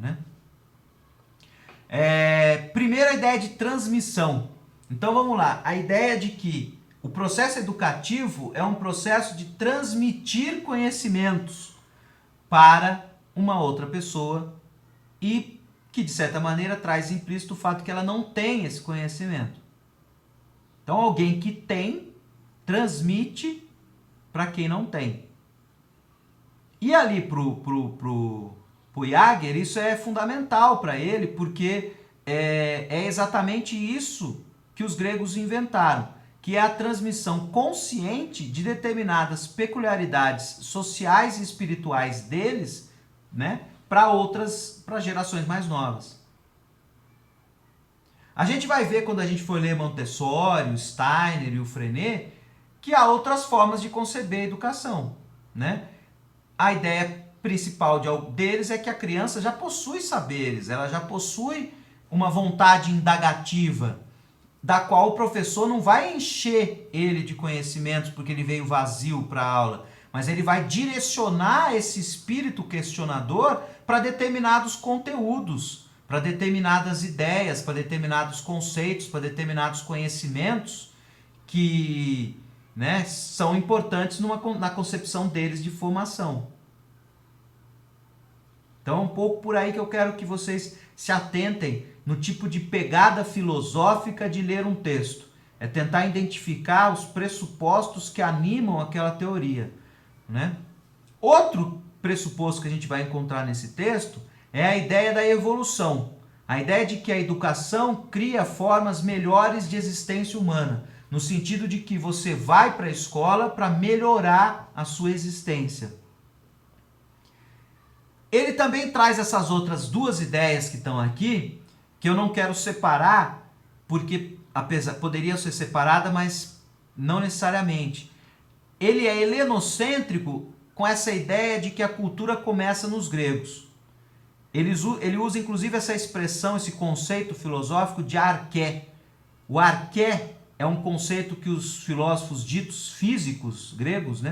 Primeiro a ideia de transmissão. Então vamos lá, a ideia de que o processo educativo é um processo de transmitir conhecimentos para uma outra pessoa e que de certa maneira traz implícito o fato que ela não tem esse conhecimento. Então alguém que tem, transmite para quem não tem. E ali pro Jaeger isso é fundamental para ele, porque é exatamente isso que os gregos inventaram, que é a transmissão consciente de determinadas peculiaridades sociais e espirituais deles, para gerações mais novas. A gente vai ver quando a gente for ler Montessori, o Steiner e o Freinet, que há outras formas de conceber a educação. A ideia principal deles é que a criança já possui saberes, ela já possui uma vontade indagativa, da qual o professor não vai encher ele de conhecimentos porque ele veio vazio para a aula, mas ele vai direcionar esse espírito questionador para determinados conteúdos, para determinadas ideias, para determinados conceitos, para determinados conhecimentos que são importantes na concepção deles de formação. Então é um pouco por aí que eu quero que vocês se atentem no tipo de pegada filosófica de ler um texto. É tentar identificar os pressupostos que animam aquela teoria. Outro pressuposto que a gente vai encontrar nesse texto é a ideia da evolução. A ideia de que a educação cria formas melhores de existência humana, no sentido de que você vai para a escola para melhorar a sua existência. Ele também traz essas outras 2 ideias que estão aqui, que eu não quero separar, porque poderia ser separada, mas não necessariamente. Ele é helenocêntrico com essa ideia de que a cultura começa nos gregos. Ele usa inclusive essa expressão, esse conceito filosófico de arché. O arché é um conceito que os filósofos ditos físicos gregos,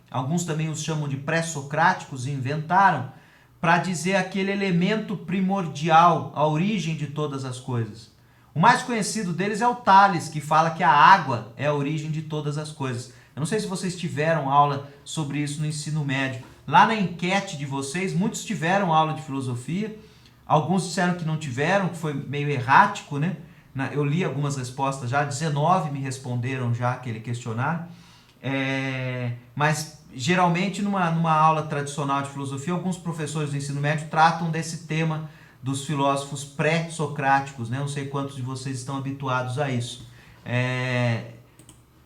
alguns também os chamam de pré-socráticos, inventaram, para dizer aquele elemento primordial, a origem de todas as coisas. O mais conhecido deles é o Tales, que fala que a água é a origem de todas as coisas. Eu não sei se vocês tiveram aula sobre isso no ensino médio. Lá na enquete de vocês, muitos tiveram aula de filosofia, alguns disseram que não tiveram, que foi meio errático, Eu li algumas respostas já, 19 me responderam já aquele questionário. Mas geralmente numa aula tradicional de filosofia, alguns professores do ensino médio tratam desse tema dos filósofos pré-socráticos, Não sei quantos de vocês estão habituados a isso.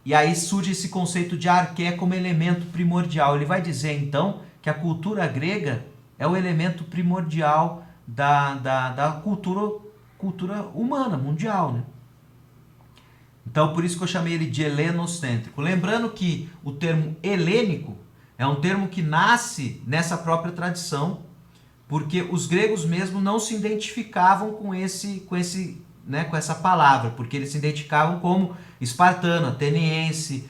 E aí surge esse conceito de arché como elemento primordial. Ele vai dizer então que a cultura grega é o elemento primordial da cultura humana, mundial. Então, por isso que eu chamei ele de helenocêntrico. Lembrando que o termo helênico é um termo que nasce nessa própria tradição, porque os gregos mesmo não se identificavam com essa palavra, porque eles se identificavam como espartano, ateniense,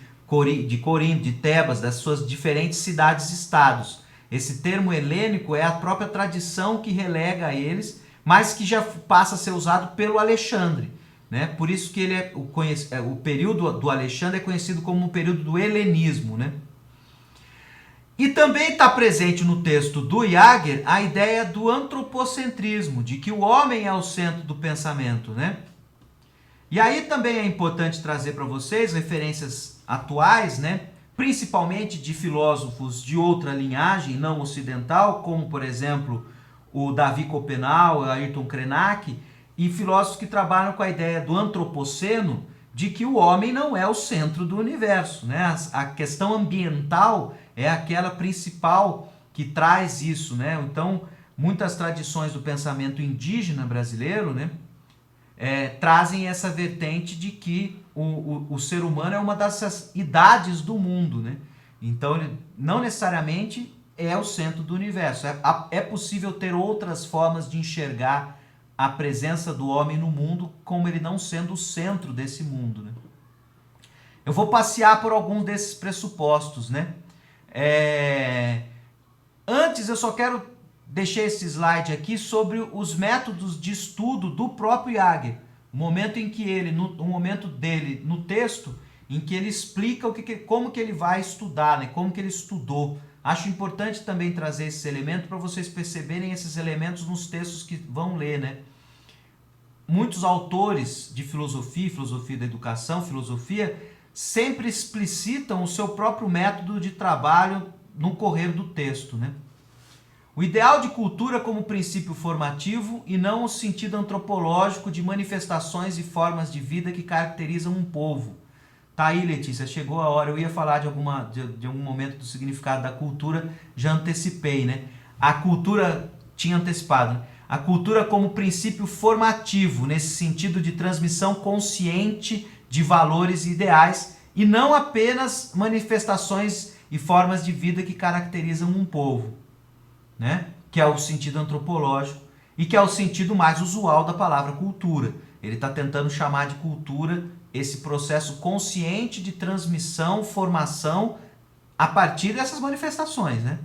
de Corinto, de Tebas, das suas diferentes cidades-estados. Esse termo helênico é a própria tradição que relega a eles, mas que já passa a ser usado pelo Alexandre, né? Por isso que ele o período do Alexandre é conhecido como o período do helenismo, né? E também está presente no texto do Jager a ideia do antropocentrismo, de que o homem é o centro do pensamento, né? E aí também é importante trazer para vocês referências atuais, né? Principalmente de filósofos de outra linhagem, não ocidental, como, por exemplo, o Davi Copenau, Ayrton Krenak, e filósofos que trabalham com a ideia do antropoceno, de que o homem não é o centro do universo, né? A questão ambiental é aquela principal que traz isso, né? Então, muitas tradições do pensamento indígena brasileiro, né, trazem essa vertente de que o ser humano é uma dessas idades do mundo, né? Então, ele não necessariamente é o centro do universo. É possível ter outras formas de enxergar a presença do homem no mundo, como ele não sendo o centro desse mundo, né? Eu vou passear por alguns desses pressupostos, né? Antes, eu só quero deixar esse slide aqui sobre os métodos de estudo do próprio Jager. O momento em que o momento dele no texto, em que ele explica como que ele vai estudar, né? Como que ele estudou. Acho importante também trazer esse elemento para vocês perceberem esses elementos nos textos que vão ler, né? Muitos autores de filosofia da educação, filosofia, sempre explicitam o seu próprio método de trabalho no correr do texto, né? O ideal de cultura como princípio formativo e não o sentido antropológico de manifestações e formas de vida que caracterizam um povo. Tá aí, Letícia, chegou a hora. Eu ia falar de algum momento do significado da cultura, já antecipei, né? A cultura, tinha antecipado, né? A cultura como princípio formativo, nesse sentido de transmissão consciente de valores e ideais, e não apenas manifestações e formas de vida que caracterizam um povo, né? Que é o sentido antropológico e que é o sentido mais usual da palavra cultura. Ele está tentando chamar de cultura esse processo consciente de transmissão, formação a partir dessas manifestações, né?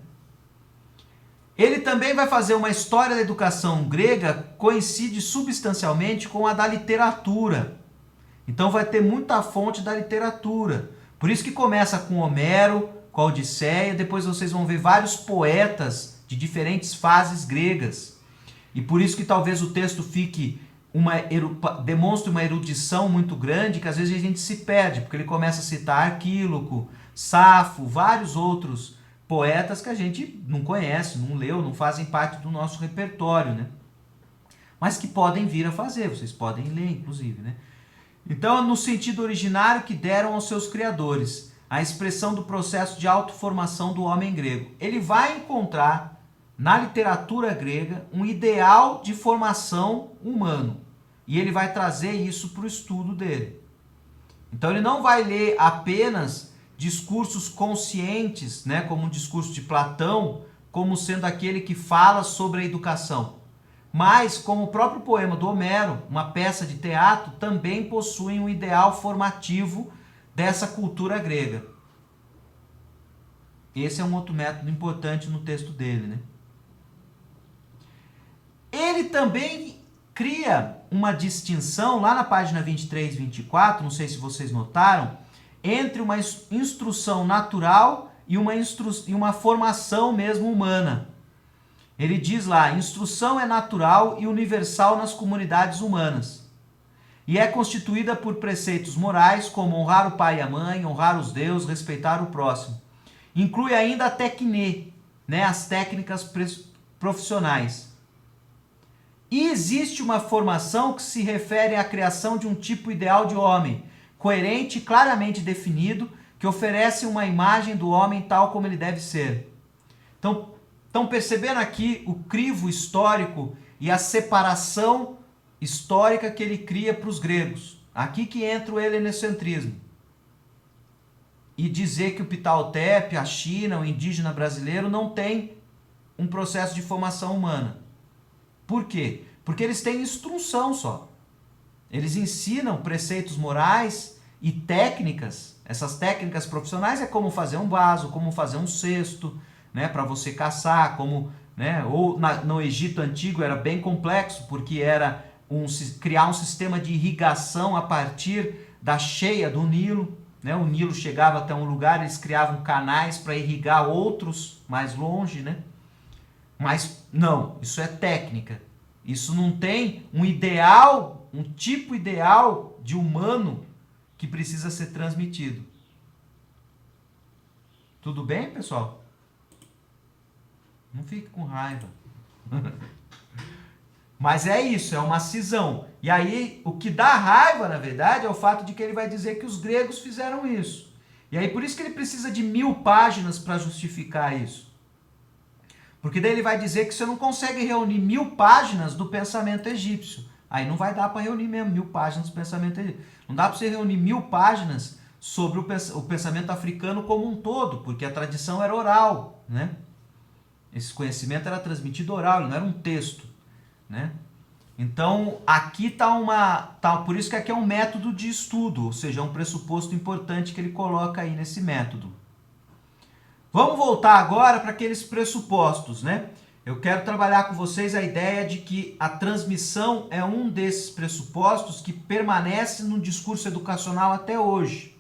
Ele também vai fazer uma história da educação grega coincide substancialmente com a da literatura. Então vai ter muita fonte da literatura. Por isso que começa com Homero, com a Odisseia, depois vocês vão ver vários poetas de diferentes fases gregas. E por isso que talvez o texto demonstre uma erudição muito grande, que às vezes a gente se perde, porque ele começa a citar Arquíloco, Safo, vários outros poetas que a gente não conhece, não leu, não fazem parte do nosso repertório, né? Mas que podem vir a fazer, vocês podem ler, inclusive, né? Então, no sentido originário que deram aos seus criadores, a expressão do processo de autoformação do homem grego. Ele vai encontrar na literatura grega um ideal de formação humano. E ele vai trazer isso para o estudo dele. Então ele não vai ler apenas discursos conscientes, né, como o discurso de Platão, como sendo aquele que fala sobre a educação. Mas, como o próprio poema do Homero, uma peça de teatro, também possui um ideal formativo dessa cultura grega. Esse é um outro método importante no texto dele, né? Ele também cria uma distinção, lá na página 23 e 24, não sei se vocês notaram, entre uma instrução natural e uma formação mesmo humana. Ele diz lá, instrução é natural e universal nas comunidades humanas. E é constituída por preceitos morais, como honrar o pai e a mãe, honrar os deuses, respeitar o próximo. Inclui ainda a techné, né, as técnicas profissionais. E existe uma formação que se refere à criação de um tipo ideal de homem, coerente e claramente definido, que oferece uma imagem do homem tal como ele deve ser. Então, estão percebendo aqui o crivo histórico e a separação histórica que ele cria para os gregos. Aqui que entra o helenocentrismo. E dizer que o Ptahotep, a China, o indígena brasileiro não tem um processo de formação humana. Por quê? Porque eles têm instrução só. Eles ensinam preceitos morais e técnicas. Essas técnicas profissionais é como fazer um vaso, como fazer um cesto, né, para você caçar, como, né, ou no Egito Antigo era bem complexo, porque era criar um sistema de irrigação a partir da cheia do Nilo. Né? O Nilo chegava até um lugar, eles criavam canais para irrigar outros mais longe, né? Mas não, isso é técnica. Isso não tem um ideal, um tipo ideal de humano que precisa ser transmitido. Tudo bem, pessoal? Não fique com raiva. Mas é isso, é uma cisão. E aí, o que dá raiva, na verdade, é o fato de que ele vai dizer que os gregos fizeram isso. E aí, por isso que ele precisa de 1000 páginas para justificar isso. Porque daí ele vai dizer que você não consegue reunir 1000 páginas do pensamento egípcio. Aí não vai dar para reunir mesmo 1000 páginas do pensamento egípcio. Não dá para você reunir 1000 páginas sobre o pensamento africano como um todo, porque a tradição era oral, né? Esse conhecimento era transmitido oral, ele não era um texto. Né? Então, aqui está por isso que aqui é um método de estudo, ou seja, é um pressuposto importante que ele coloca aí nesse método. Vamos voltar agora para aqueles pressupostos, né? Eu quero trabalhar com vocês a ideia de que a transmissão é um desses pressupostos que permanece no discurso educacional até hoje.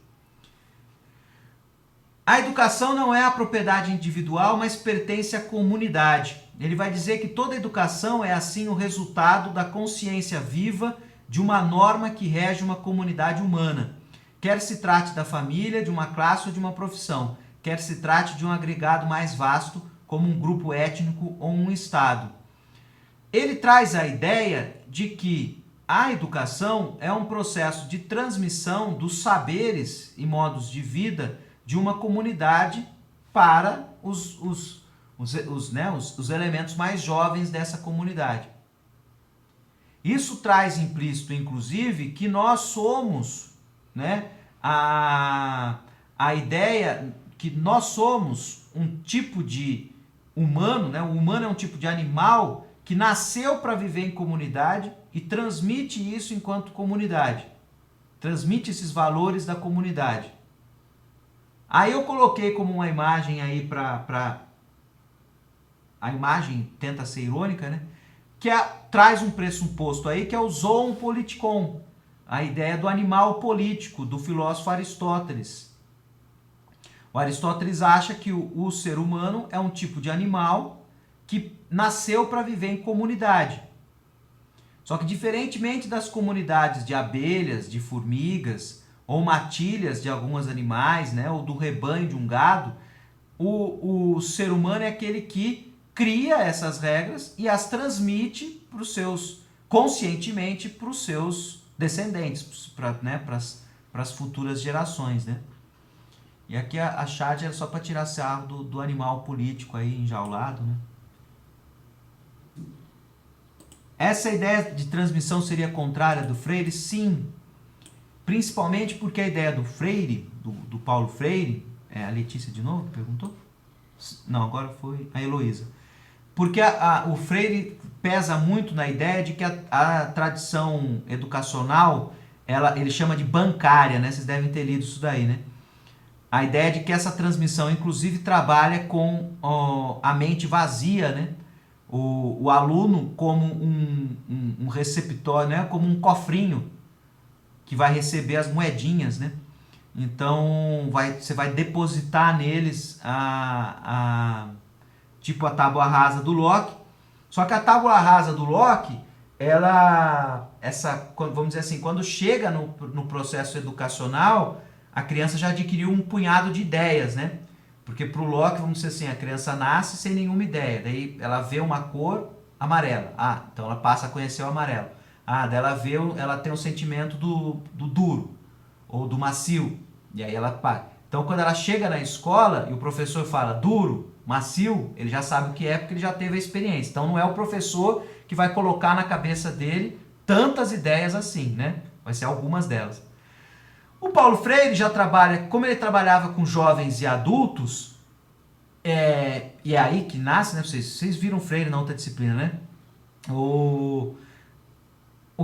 A educação não é a propriedade individual, mas pertence à comunidade. Ele vai dizer que toda educação é, assim, o resultado da consciência viva de uma norma que rege uma comunidade humana. Quer se trate da família, de uma classe ou de uma profissão. Quer se trate de um agregado mais vasto, como um grupo étnico ou um estado. Ele traz a ideia de que a educação é um processo de transmissão dos saberes e modos de vida de uma comunidade para os elementos mais jovens dessa comunidade. Isso traz implícito, inclusive, que nós somos, né, a ideia que nós somos um tipo de humano, né? O humano é um tipo de animal que nasceu para viver em comunidade e transmite isso enquanto comunidade. Transmite esses valores da comunidade. Aí eu coloquei como uma imagem aí a imagem tenta ser irônica, né? Que traz um pressuposto aí que é o zoon politikon, a ideia do animal político, do filósofo Aristóteles. O Aristóteles acha que o ser humano é um tipo de animal que nasceu para viver em comunidade. Só que diferentemente das comunidades de abelhas, de formigas, ou matilhas de alguns animais, né, ou do rebanho de um gado, o ser humano é aquele que cria essas regras e as transmite conscientemente para os seus descendentes, para as futuras gerações, né? E aqui a charge é só para tirar sarro do animal político aí enjaulado, né? Essa ideia de transmissão seria contrária do Freire? Sim. Principalmente porque a ideia do Freire, do Paulo Freire, a Letícia de novo perguntou? Não, agora foi a Heloísa. Porque o Freire pesa muito na ideia de que a tradição educacional, ele chama de bancária, né? Vocês devem ter lido isso daí, né? A ideia de que essa transmissão, inclusive, trabalha com a mente vazia, né? O aluno como um receptor, né? Como um cofrinho que vai receber as moedinhas, né? Então, você vai depositar neles tipo a tábua rasa do Locke. Só que a tábua rasa do Locke, vamos dizer assim, quando chega no processo educacional, a criança já adquiriu um punhado de ideias, né? Porque para o Locke, vamos dizer assim, a criança nasce sem nenhuma ideia. Daí ela vê uma cor amarela. Então ela passa a conhecer o amarelo. Daí ela tem o sentimento do duro ou do macio. E aí ela para. Então quando ela chega na escola e o professor fala duro, macio, ele já sabe o que é porque ele já teve a experiência. Então não é o professor que vai colocar na cabeça dele tantas ideias assim, né? Vai ser algumas delas. O Paulo Freire já trabalha, como ele trabalhava com jovens e adultos, e é aí que nasce, né? Vocês viram Freire na outra disciplina, né? O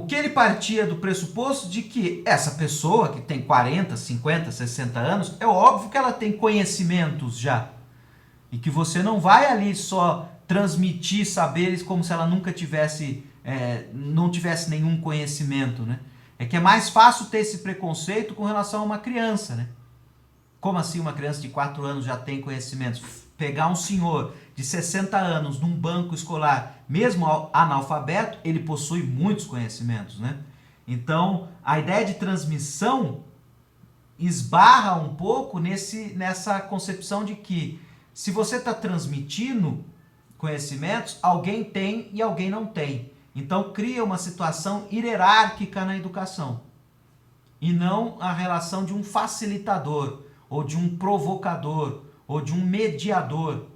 que ele partia do pressuposto de que essa pessoa que tem 40, 50, 60 anos, é óbvio que ela tem conhecimentos já. E que você não vai ali só transmitir saberes como se ela nunca tivesse, não tivesse nenhum conhecimento, né? É que é mais fácil ter esse preconceito com relação a uma criança, né? Como assim uma criança de 4 anos já tem conhecimentos? Pegar um senhor de 60 anos num banco escolar, mesmo analfabeto, ele possui muitos conhecimentos, né? Então, a ideia de transmissão esbarra um pouco nessa concepção de que se você está transmitindo conhecimentos, alguém tem e alguém não tem. Então, cria uma situação hierárquica na educação. E não a relação de um facilitador, ou de um provocador, ou de um mediador.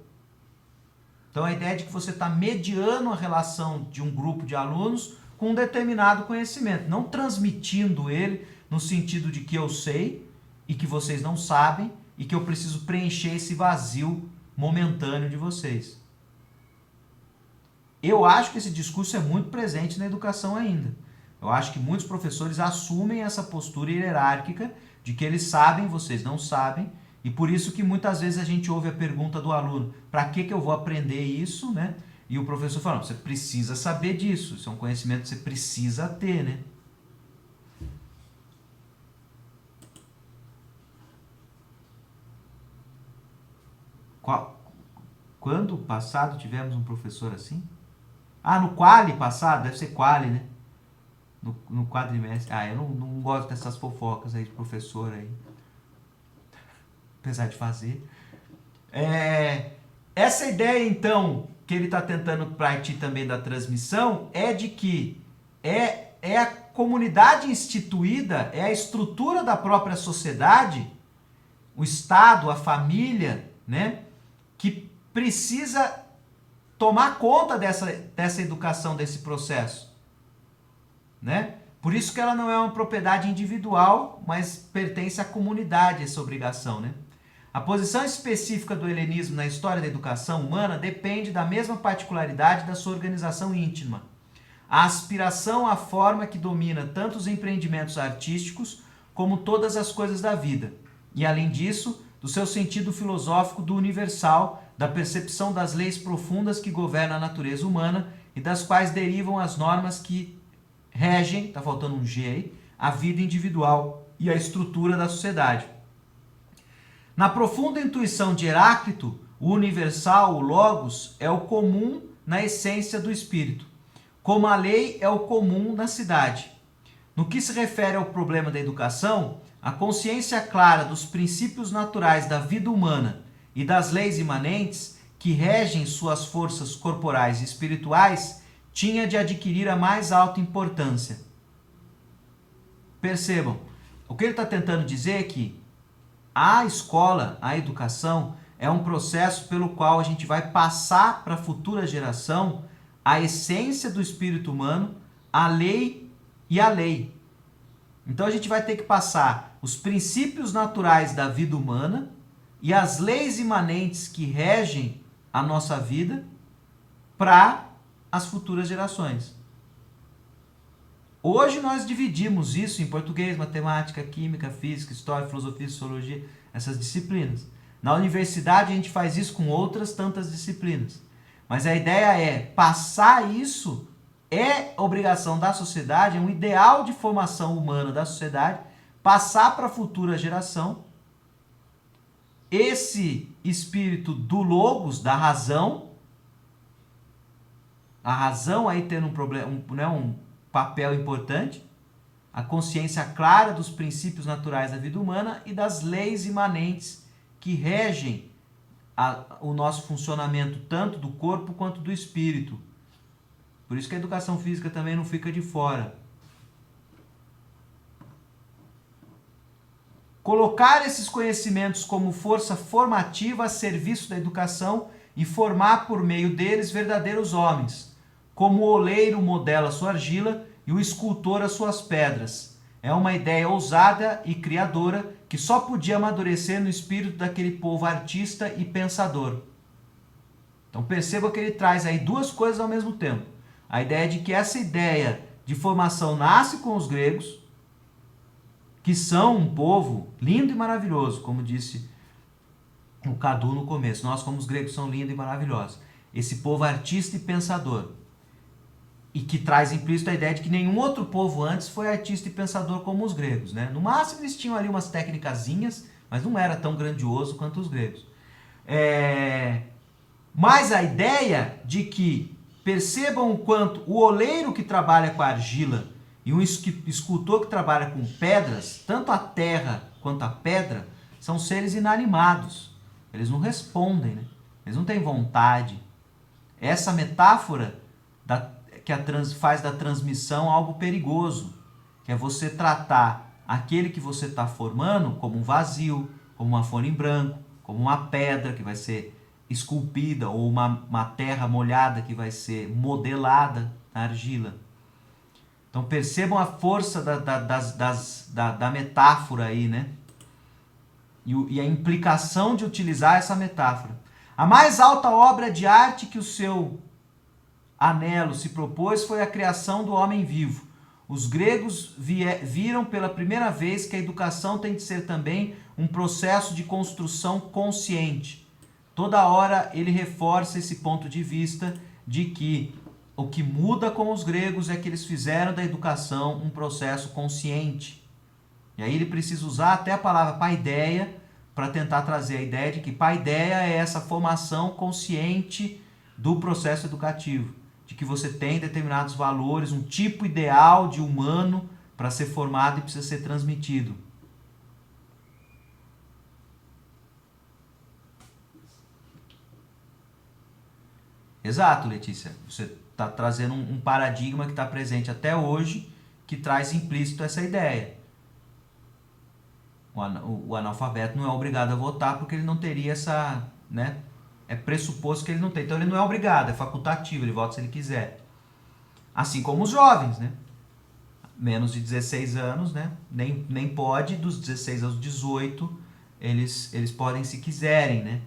Então, a ideia é de que você está mediando a relação de um grupo de alunos com um determinado conhecimento, não transmitindo ele no sentido de que eu sei e que vocês não sabem e que eu preciso preencher esse vazio momentâneo de vocês. Eu acho que esse discurso é muito presente na educação ainda. Eu acho que muitos professores assumem essa postura hierárquica de que eles sabem, vocês não sabem, e por isso que muitas vezes a gente ouve a pergunta do aluno, para que eu vou aprender isso, né? E o professor fala, você precisa saber disso, isso é um conhecimento que você precisa ter, né? Quando passado tivemos um professor assim? Ah, no quali passado? Deve ser quali, né? No quadrimestre. Ah, eu não gosto dessas fofocas aí de professor aí. Apesar de fazer. Essa ideia, então, que ele está tentando partir também da transmissão, é de que é a comunidade instituída, é a estrutura da própria sociedade, o Estado, a família, né? Que precisa tomar conta dessa educação, desse processo, né? Por isso que ela não é uma propriedade individual, mas pertence à comunidade, essa obrigação, né? A posição específica do helenismo na história da educação humana depende da mesma particularidade da sua organização íntima. A aspiração à forma que domina tanto os empreendimentos artísticos como todas as coisas da vida. E, além disso, do seu sentido filosófico do universal, da percepção das leis profundas que governam a natureza humana e das quais derivam as normas que regem, está faltando um G aí, a vida individual e a estrutura da sociedade. Na profunda intuição de Heráclito, o universal, o logos, é o comum na essência do espírito, como a lei é o comum na cidade. No que se refere ao problema da educação, a consciência clara dos princípios naturais da vida humana e das leis imanentes que regem suas forças corporais e espirituais tinha de adquirir a mais alta importância. Percebam, o que ele está tentando dizer é que a escola, a educação, é um processo pelo qual a gente vai passar para a futura geração a essência do espírito humano, a lei e a lei. Então a gente vai ter que passar os princípios naturais da vida humana e as leis imanentes que regem a nossa vida para as futuras gerações. Hoje nós dividimos isso em português, matemática, química, física, história, filosofia, sociologia, essas disciplinas. Na universidade a gente faz isso com outras tantas disciplinas. Mas a ideia é passar isso, é obrigação da sociedade, é um ideal de formação humana da sociedade, passar para a futura geração esse espírito do logos, da razão, a razão aí tendo um papel importante, a consciência clara dos princípios naturais da vida humana e das leis imanentes que regem o nosso funcionamento tanto do corpo quanto do espírito. Por isso que a educação física também não fica de fora. Colocar esses conhecimentos como força formativa a serviço da educação e formar por meio deles verdadeiros homens, como o oleiro modela sua argila e o escultor as suas pedras. é uma ideia ousada e criadora que só podia amadurecer no espírito daquele povo artista e pensador. Então perceba que ele traz aí duas coisas ao mesmo tempo. A ideia de que essa ideia de formação nasce com os gregos, que são um povo lindo e maravilhoso, como disse o Cadu no começo. Nós, como os gregos, são lindos e maravilhosos. Esse povo artista e pensador. E que traz implícito a ideia de que nenhum outro povo antes foi artista e pensador como os gregos, né? No máximo eles tinham ali umas técnicazinhas, mas não era tão grandioso quanto os gregos. Mas a ideia de que percebam o quanto o oleiro que trabalha com a argila e um escultor que trabalha com pedras, tanto a terra quanto a pedra, são seres inanimados. Eles não respondem, né? Eles não têm vontade. Essa metáfora faz da transmissão algo perigoso, que é você tratar aquele que você está formando como um vazio, como uma folha em branco, como uma pedra que vai ser esculpida, ou uma terra molhada que vai ser modelada na argila. Então percebam a força da metáfora aí, né? E a implicação de utilizar essa metáfora. A mais alta obra de arte que o seu anelo se propôs foi a criação do homem vivo. Os gregos viram pela primeira vez que a educação tem de ser também um processo de construção consciente. Toda hora ele reforça esse ponto de vista de que o que muda com os gregos é que eles fizeram da educação um processo consciente. E aí ele precisa usar até a palavra paideia para tentar trazer a ideia de que paideia é essa formação consciente do processo educativo. De que você tem determinados valores, um tipo ideal de humano para ser formado e precisa ser transmitido. Exato, Letícia. Você está trazendo um paradigma que está presente até hoje, que traz implícito essa ideia. O analfabeto não é obrigado a votar porque ele não teria essa, né? É pressuposto que ele não tem. Então ele não é obrigado, é facultativo, ele vota se ele quiser. Assim como os jovens, né? Menos de 16 anos, né? Nem pode, dos 16 aos 18, eles podem se quiserem, né?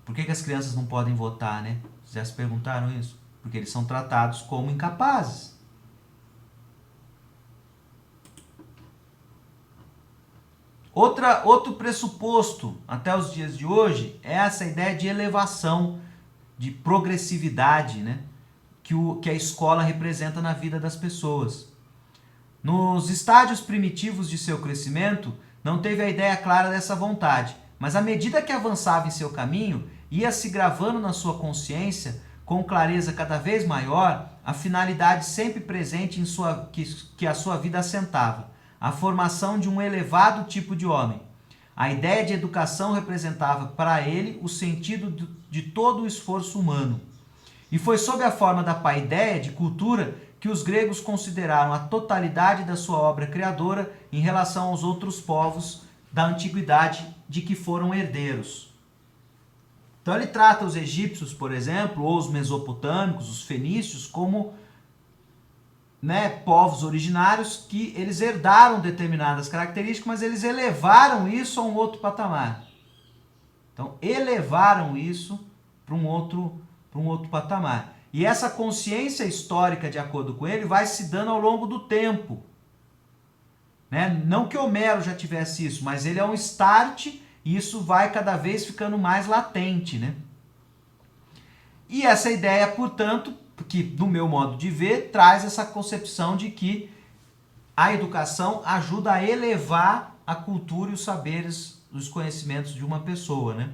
Por que as crianças não podem votar, né? Vocês já se perguntaram isso? Porque eles são tratados como incapazes. Outro pressuposto até os dias de hoje é essa ideia de elevação, de progressividade, né? Que a escola representa na vida das pessoas. Nos estádios primitivos de seu crescimento, não teve a ideia clara dessa vontade, mas à medida que avançava em seu caminho, ia se gravando na sua consciência, com clareza cada vez maior, a finalidade sempre presente que a sua vida assentava, a formação de um elevado tipo de homem. A ideia de educação representava para ele o sentido de todo o esforço humano. E foi sob a forma da paideia de cultura que os gregos consideraram a totalidade da sua obra criadora em relação aos outros povos da antiguidade de que foram herdeiros. Então ele trata os egípcios, por exemplo, ou os mesopotâmicos, os fenícios, como, né, povos originários que eles herdaram determinadas características, mas eles elevaram isso a um outro patamar. Então elevaram isso para um outro patamar. E essa consciência histórica, de acordo com ele, vai se dando ao longo do tempo. Né? Não que Homero já tivesse isso, mas ele é um start e isso vai cada vez ficando mais latente. Né? E essa ideia, portanto, que no meu modo de ver, traz essa concepção de que a educação ajuda a elevar a cultura e os saberes, os conhecimentos de uma pessoa. Né?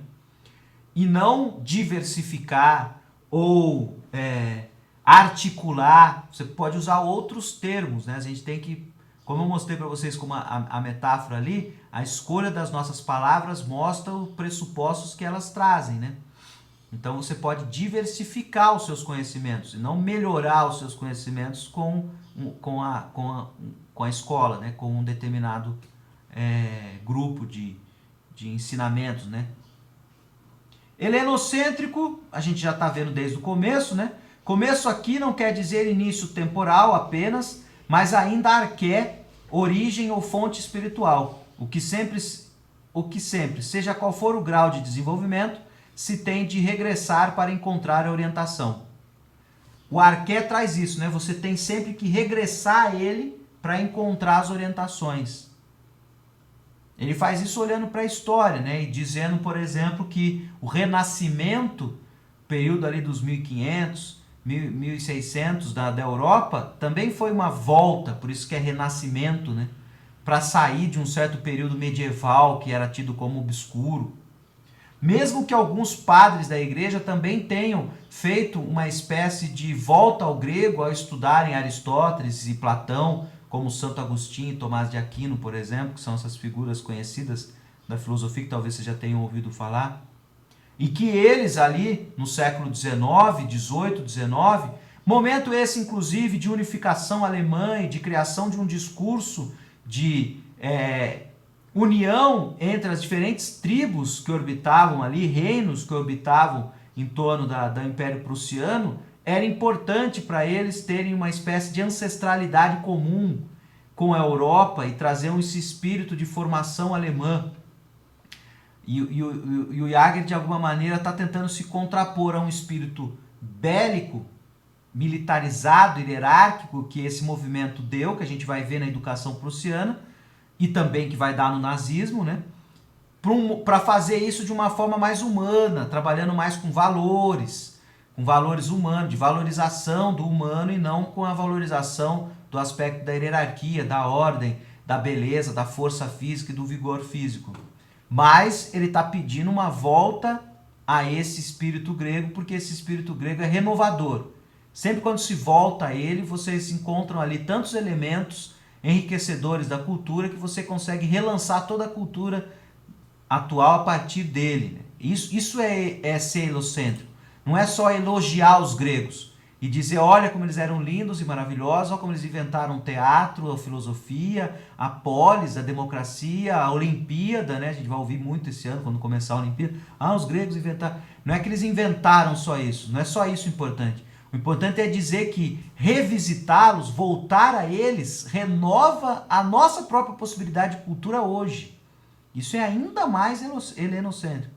E não diversificar ou articular. Você pode usar outros termos, né? A gente tem que, como eu mostrei para vocês como a metáfora ali, a escolha das nossas palavras mostra os pressupostos que elas trazem, né? Então você pode diversificar os seus conhecimentos e não melhorar os seus conhecimentos com a escola, né? Com um determinado grupo de ensinamentos, né? Helenocêntrico, a gente já está vendo desde o começo, né? Começo aqui não quer dizer início temporal apenas, mas ainda arqué, origem ou fonte espiritual, o que sempre, seja qual for o grau de desenvolvimento, se tem de regressar para encontrar a orientação. O arqué traz isso, né? Você tem sempre que regressar a ele para encontrar as orientações. Ele faz isso olhando para a história, né? E dizendo, por exemplo, que o Renascimento, período ali dos 1500, 1600 da Europa, também foi uma volta, por isso que é Renascimento, né? Para sair de um certo período medieval que era tido como obscuro. Mesmo que alguns padres da igreja também tenham feito uma espécie de volta ao grego ao estudarem Aristóteles e Platão, como Santo Agostinho e Tomás de Aquino, por exemplo, que são essas figuras conhecidas da filosofia que talvez vocês já tenham ouvido falar, e que eles ali no século XIX, XVIII, XIX, momento esse inclusive de unificação alemã e de criação de um discurso de união entre as diferentes tribos que orbitavam ali, reinos que orbitavam em torno do Império Prussiano, era importante para eles terem uma espécie de ancestralidade comum com a Europa e trazer esse espírito de formação alemã. E o Jaeger, de alguma maneira, está tentando se contrapor a um espírito bélico, militarizado, hierárquico, que esse movimento deu, que a gente vai ver na educação prussiana, e também que vai dar no nazismo, né? Para fazer isso de uma forma mais humana, trabalhando mais com valores humanos, de valorização do humano e não com a valorização do aspecto da hierarquia, da ordem, da beleza, da força física e do vigor físico. Mas ele está pedindo uma volta a esse espírito grego, porque esse espírito grego é renovador. Sempre quando se volta a ele, vocês encontram ali tantos elementos enriquecedores da cultura que você consegue relançar toda a cultura atual a partir dele. Isso é ser egocêntrico. Não é só elogiar os gregos e dizer, olha como eles eram lindos e maravilhosos, olha como eles inventaram o teatro, a filosofia, a polis, a democracia, a Olimpíada, né? A gente vai ouvir muito esse ano quando começar a Olimpíada. Os gregos inventaram. Não é que eles inventaram só isso, não é só isso importante. O importante é dizer que revisitá-los, voltar a eles, renova a nossa própria possibilidade de cultura hoje. Isso é ainda mais helenocêntrico.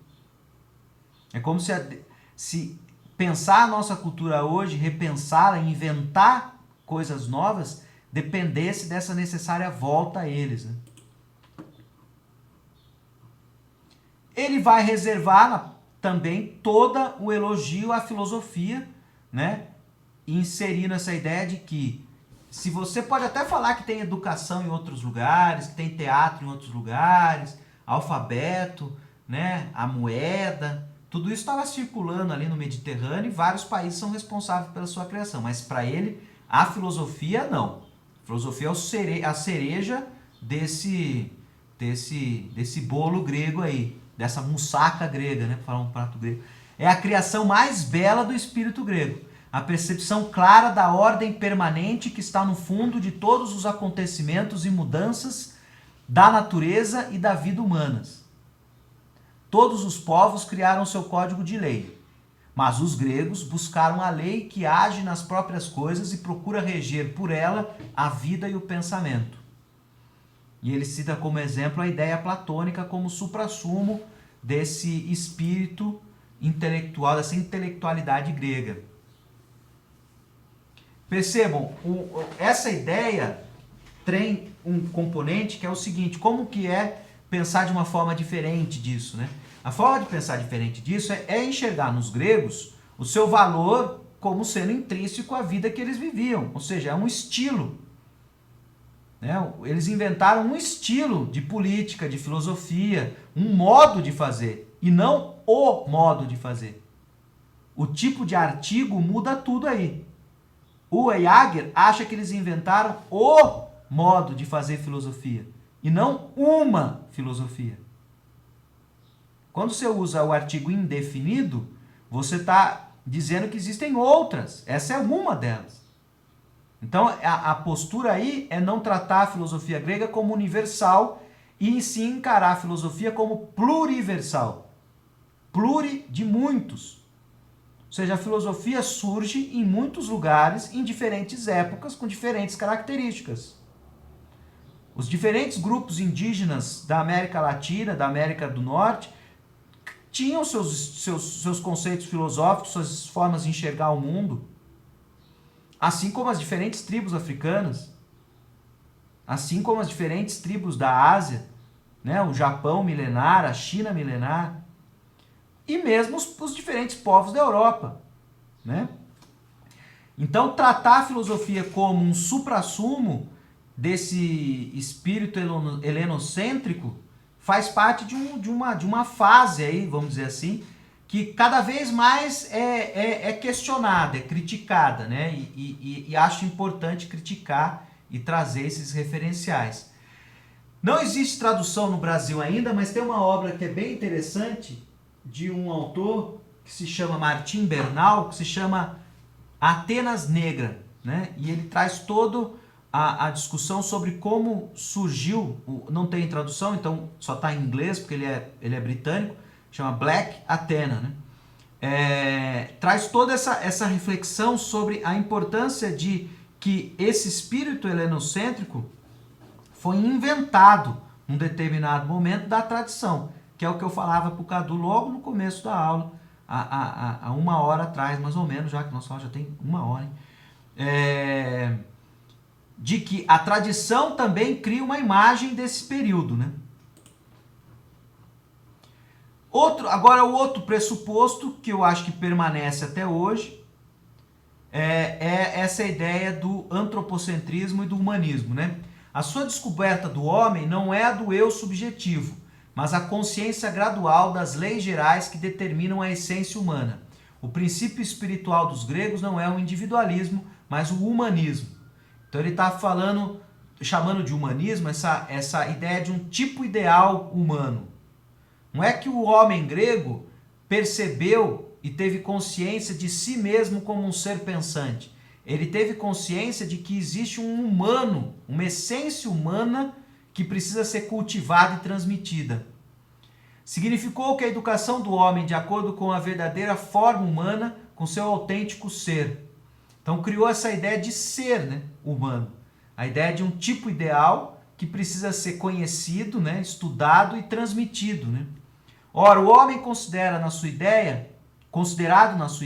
É como se pensar a nossa cultura hoje, repensá-la, inventar coisas novas, dependesse dessa necessária volta a eles, né? Ele vai reservar também todo o elogio à filosofia, né? Inserindo essa ideia de que se você pode até falar que tem educação em outros lugares, que tem teatro em outros lugares, alfabeto, né? A moeda, tudo isso estava circulando ali no Mediterrâneo e vários países são responsáveis pela sua criação, mas para ele a filosofia não. A filosofia é a cereja desse bolo grego aí, dessa moussaka grega, né? Para falar um prato grego. É a criação mais bela do espírito grego. A percepção clara da ordem permanente que está no fundo de todos os acontecimentos e mudanças da natureza e da vida humanas. Todos os povos criaram seu código de lei, mas os gregos buscaram a lei que age nas próprias coisas e procura reger por ela a vida e o pensamento. E ele cita como exemplo a ideia platônica como suprassumo desse espírito intelectual, dessa intelectualidade grega. Percebam, essa ideia tem um componente que é o seguinte, como que é pensar de uma forma diferente disso, né? A forma de pensar diferente disso é enxergar nos gregos o seu valor como sendo intrínseco à vida que eles viviam, ou seja, é um estilo. Né? Eles inventaram um estilo de política, de filosofia, um modo de fazer, e não o modo de fazer. O tipo de artigo muda tudo aí. O Jaeger acha que eles inventaram o modo de fazer filosofia e não uma filosofia. Quando você usa o artigo indefinido, você está dizendo que existem outras. Essa é uma delas. Então, a postura aí é não tratar a filosofia grega como universal e sim encarar a filosofia como pluriversal. Pluri de muitos. Ou seja, a filosofia surge em muitos lugares, em diferentes épocas, com diferentes características. Os diferentes grupos indígenas da América Latina, da América do Norte, tinham seus conceitos filosóficos, suas formas de enxergar o mundo, assim como as diferentes tribos africanas, assim como as diferentes tribos da Ásia, né? O Japão milenar, a China milenar, e mesmo os diferentes povos da Europa, né? Então, tratar a filosofia como um suprassumo desse espírito helenocêntrico faz parte de uma fase aí, vamos dizer assim, que cada vez mais é questionada, é criticada, né? E acho importante criticar e trazer esses referenciais. Não existe tradução no Brasil ainda, mas tem uma obra que é bem interessante de um autor que se chama Martim Bernal, que se chama Atenas Negra, né? E ele traz todo a discussão sobre como surgiu, não tem tradução, então só está em inglês, porque ele é britânico, chama Black Athena, né? Traz toda essa reflexão sobre a importância de que esse espírito helenocêntrico foi inventado num determinado momento da tradição, que é o que eu falava para o Cadu logo no começo da aula, há 1 hora atrás, mais ou menos, já que nossa aula já tem 1 hora, hein? De que a tradição também cria uma imagem desse período, né? Agora, o outro pressuposto que eu acho que permanece até hoje é essa ideia do antropocentrismo e do humanismo, né? A sua descoberta do homem não é a do eu subjetivo, mas a consciência gradual das leis gerais que determinam a essência humana. O princípio espiritual dos gregos não é o individualismo, mas o humanismo. Então ele está chamando de humanismo essa ideia de um tipo ideal humano. Não é que o homem grego percebeu e teve consciência de si mesmo como um ser pensante. Ele teve consciência de que existe um humano, uma essência humana que precisa ser cultivada e transmitida. Significou que a educação do homem, de acordo com a verdadeira forma humana, com seu autêntico ser. Então criou essa ideia de ser, né, humano. A ideia de um tipo ideal que precisa ser conhecido, né, estudado e transmitido, né? Ora, o homem considerado na sua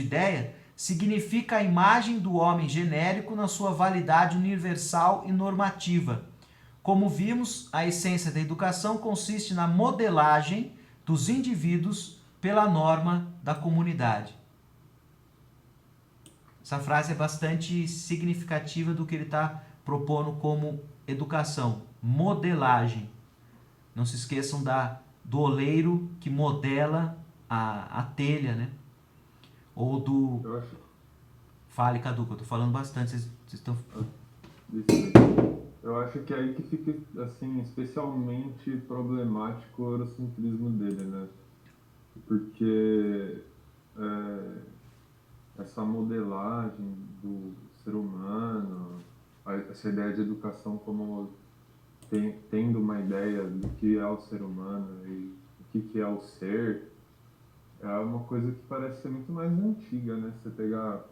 ideia, significa a imagem do homem genérico na sua validade universal e normativa. Como vimos, a essência da educação consiste na modelagem dos indivíduos pela norma da comunidade. Essa frase é bastante significativa do que ele está propondo como educação. Modelagem. Não se esqueçam do oleiro que modela a telha, né? Ou do... Fale, Cadu, que eu tô falando bastante, vocês estão... Eu acho que é aí que fica, assim, especialmente problemático o eurocentrismo dele, né? Porque essa modelagem do ser humano, essa ideia de educação como tendo uma ideia do que é o ser humano e o que é o ser, é uma coisa que parece ser muito mais antiga, né? Você pegar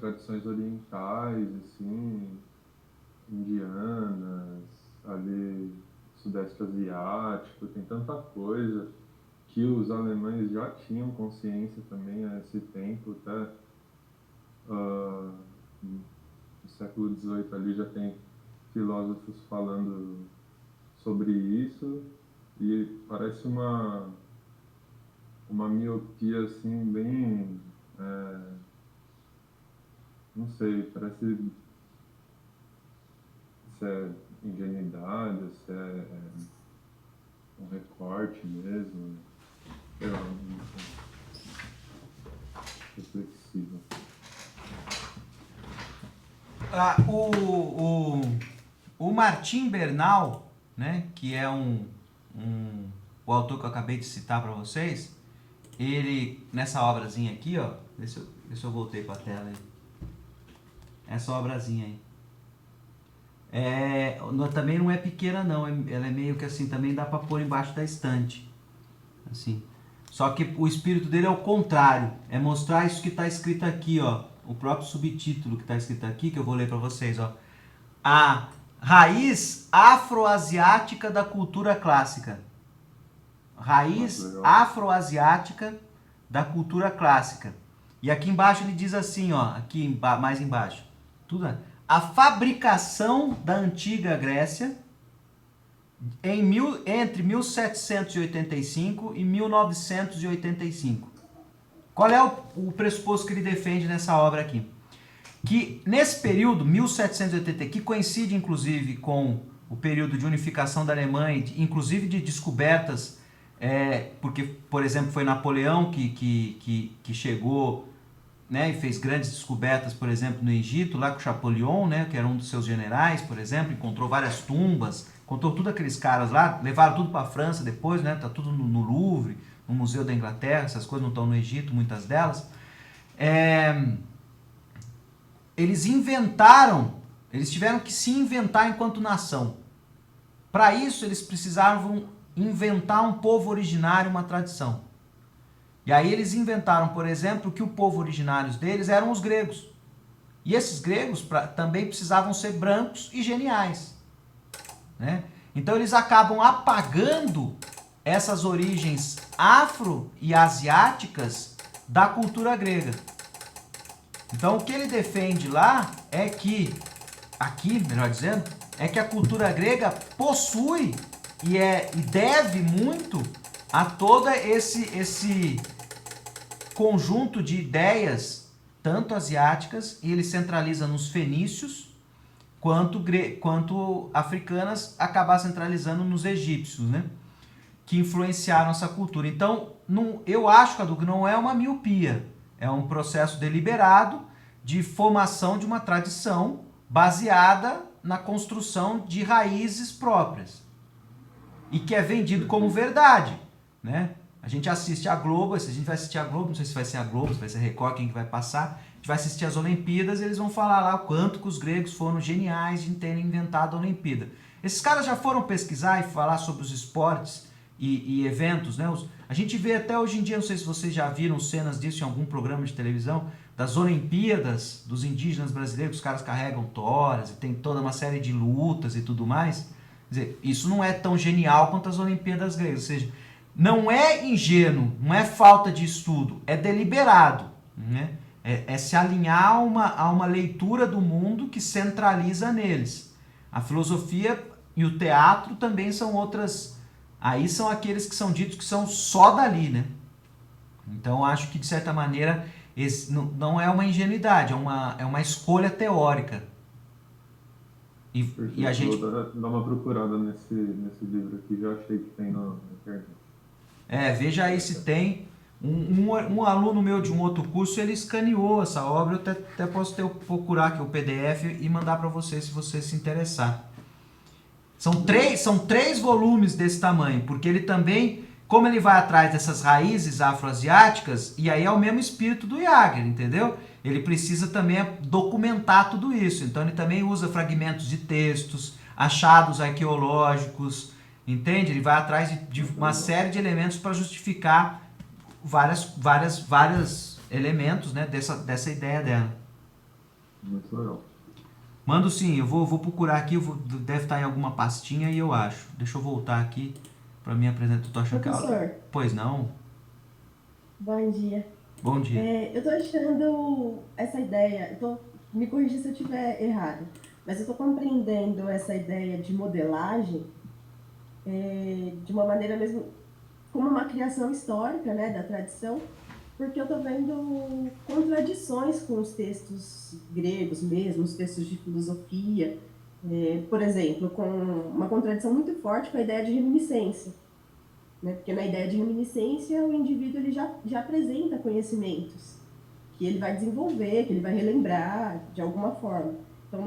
tradições orientais, assim, indianas, ali, sudeste asiático, tem tanta coisa que os alemães já tinham consciência também a esse tempo, até no século XVIII ali já tem filósofos falando sobre isso, e parece uma miopia assim bem, não sei, parece se é ingenuidade, se é um recorte mesmo, sei lá, reflexivo. O Martim Bernal, né, que é o autor que eu acabei de citar para vocês, ele, nessa obrazinha aqui, ó, vê se eu voltei para a tela aí. Essa obrazinha aí. Também não é pequena não, ela é meio que assim, também dá para pôr embaixo da estante. Assim. Só que o espírito dele é o contrário, é mostrar isso que está escrito aqui, ó, o próprio subtítulo que está escrito aqui, que eu vou ler para vocês, ó. Raiz afroasiática da cultura clássica. Raiz afroasiática da cultura clássica. E aqui embaixo ele diz assim, ó, aqui mais embaixo. Tudo, a fabricação da antiga Grécia entre 1785 e 1985. Qual é o pressuposto que ele defende nessa obra aqui? Que nesse período, 1780, que coincide inclusive com o período de unificação da Alemanha, inclusive de descobertas, porque, por exemplo, foi Napoleão que chegou, né, e fez grandes descobertas, por exemplo, no Egito, lá com Champollion, né, que era um dos seus generais, por exemplo, encontrou várias tumbas, encontrou tudo aqueles caras lá, levaram tudo para a França depois, né, tá tudo no Louvre, no Museu da Inglaterra, essas coisas não estão no Egito, muitas delas. Eles tiveram que se inventar enquanto nação. Para isso, eles precisavam inventar um povo originário, uma tradição. E aí eles inventaram, por exemplo, que o povo originário deles eram os gregos. E esses gregos também precisavam ser brancos e geniais, né? Então eles acabam apagando essas origens afro e asiáticas da cultura grega. Então o que ele defende lá é que, aqui melhor dizendo, é que a cultura grega possui e deve muito a todo esse conjunto de ideias, tanto asiáticas, e ele centraliza nos fenícios, quanto africanas, acabar centralizando nos egípcios, né? Que influenciaram essa cultura. Então, eu acho, Cadu, que não é uma miopia, é um processo deliberado de formação de uma tradição baseada na construção de raízes próprias e que é vendido como verdade, né? A gente assiste a Globo, se a gente vai assistir a Globo, não sei se vai ser a Globo, se vai ser a Record, quem que vai passar, a gente vai assistir as Olimpíadas e eles vão falar lá o quanto que os gregos foram geniais de terem inventado a Olimpíada. Esses caras já foram pesquisar e falar sobre os esportes e eventos, né? A gente vê até hoje em dia, não sei se vocês já viram cenas disso em algum programa de televisão, das Olimpíadas dos indígenas brasileiros, os caras carregam toras e tem toda uma série de lutas e tudo mais. Quer dizer, isso não é tão genial quanto as Olimpíadas gregas, ou seja, não é ingênuo, não é falta de estudo, é deliberado, né? É se alinhar a uma leitura do mundo que centraliza neles. A filosofia e o teatro também são outras. Aí são aqueles que são ditos que são só dali, né? Então acho que de certa maneira não é uma ingenuidade, é uma escolha teórica. E a gente... Vou dar uma procurada nesse livro aqui, já achei que tem na internet. Veja aí se tem. Um aluno meu de um outro curso, ele escaneou essa obra, eu até posso procurar aqui o PDF e mandar para você se você se interessar. São três volumes desse tamanho, porque ele também, como ele vai atrás dessas raízes afroasiáticas, e aí é o mesmo espírito do Jäger, entendeu? Ele precisa também documentar tudo isso, então ele também usa fragmentos de textos, achados arqueológicos, entende? Ele vai atrás de uma série de elementos para justificar vários elementos, né, dessa ideia dela. Muito legal. Mando sim, eu vou procurar aqui, deve estar em alguma pastinha e eu acho. Deixa eu voltar aqui para me apresentar. Tô achando Professor. que pois não? Bom dia. Bom dia. Eu tô achando essa ideia, me corrija se eu estiver errado, mas eu tô compreendendo essa ideia de modelagem de uma maneira mesmo como uma criação histórica, né, da tradição, porque eu estou vendo contradições com os textos gregos mesmo, os textos de filosofia, por exemplo, com uma contradição muito forte com a ideia de reminiscência, né? Porque na ideia de reminiscência o indivíduo ele já apresenta conhecimentos que ele vai desenvolver, que ele vai relembrar de alguma forma. Então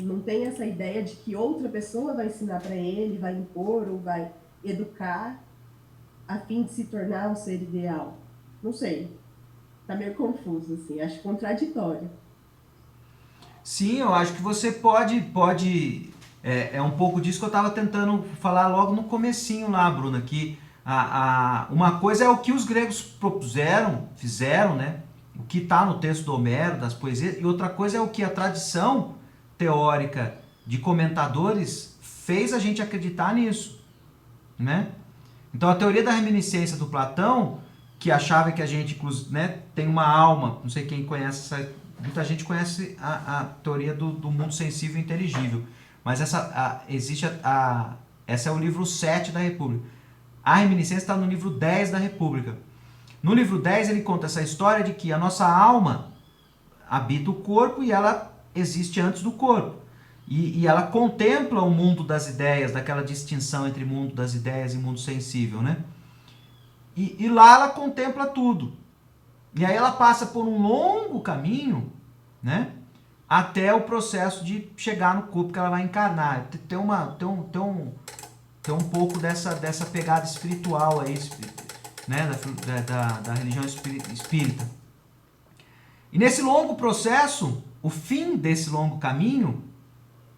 não tem essa ideia de que outra pessoa vai ensinar para ele, vai impor ou vai educar a fim de se tornar um ser ideal. Não sei. Tá meio confuso, assim. Acho contraditório. Sim, eu acho que você pode é um pouco disso que eu estava tentando falar logo no comecinho lá, Bruna, que uma coisa é o que os gregos fizeram, né? O que está no texto do Homero, das poesias, e outra coisa é o que a tradição teórica de comentadores fez a gente acreditar nisso, né? Então a teoria da reminiscência do Platão, que achava que a gente, né, tem uma alma, não sei quem conhece muita gente conhece a teoria do mundo sensível e inteligível, mas essa é o livro 7 da República. A reminiscência está no livro 10 da República. No livro 10 ele conta essa história de que a nossa alma habita o corpo e ela existe antes do corpo. E ela contempla o mundo das ideias, daquela distinção entre mundo das ideias e mundo sensível, né? E lá ela contempla tudo. E aí ela passa por um longo caminho, né? Até o processo de chegar no corpo que ela vai encarnar. Tem um pouco dessa pegada espiritual aí, né? Da religião espírita. E nesse longo processo, o fim desse longo caminho,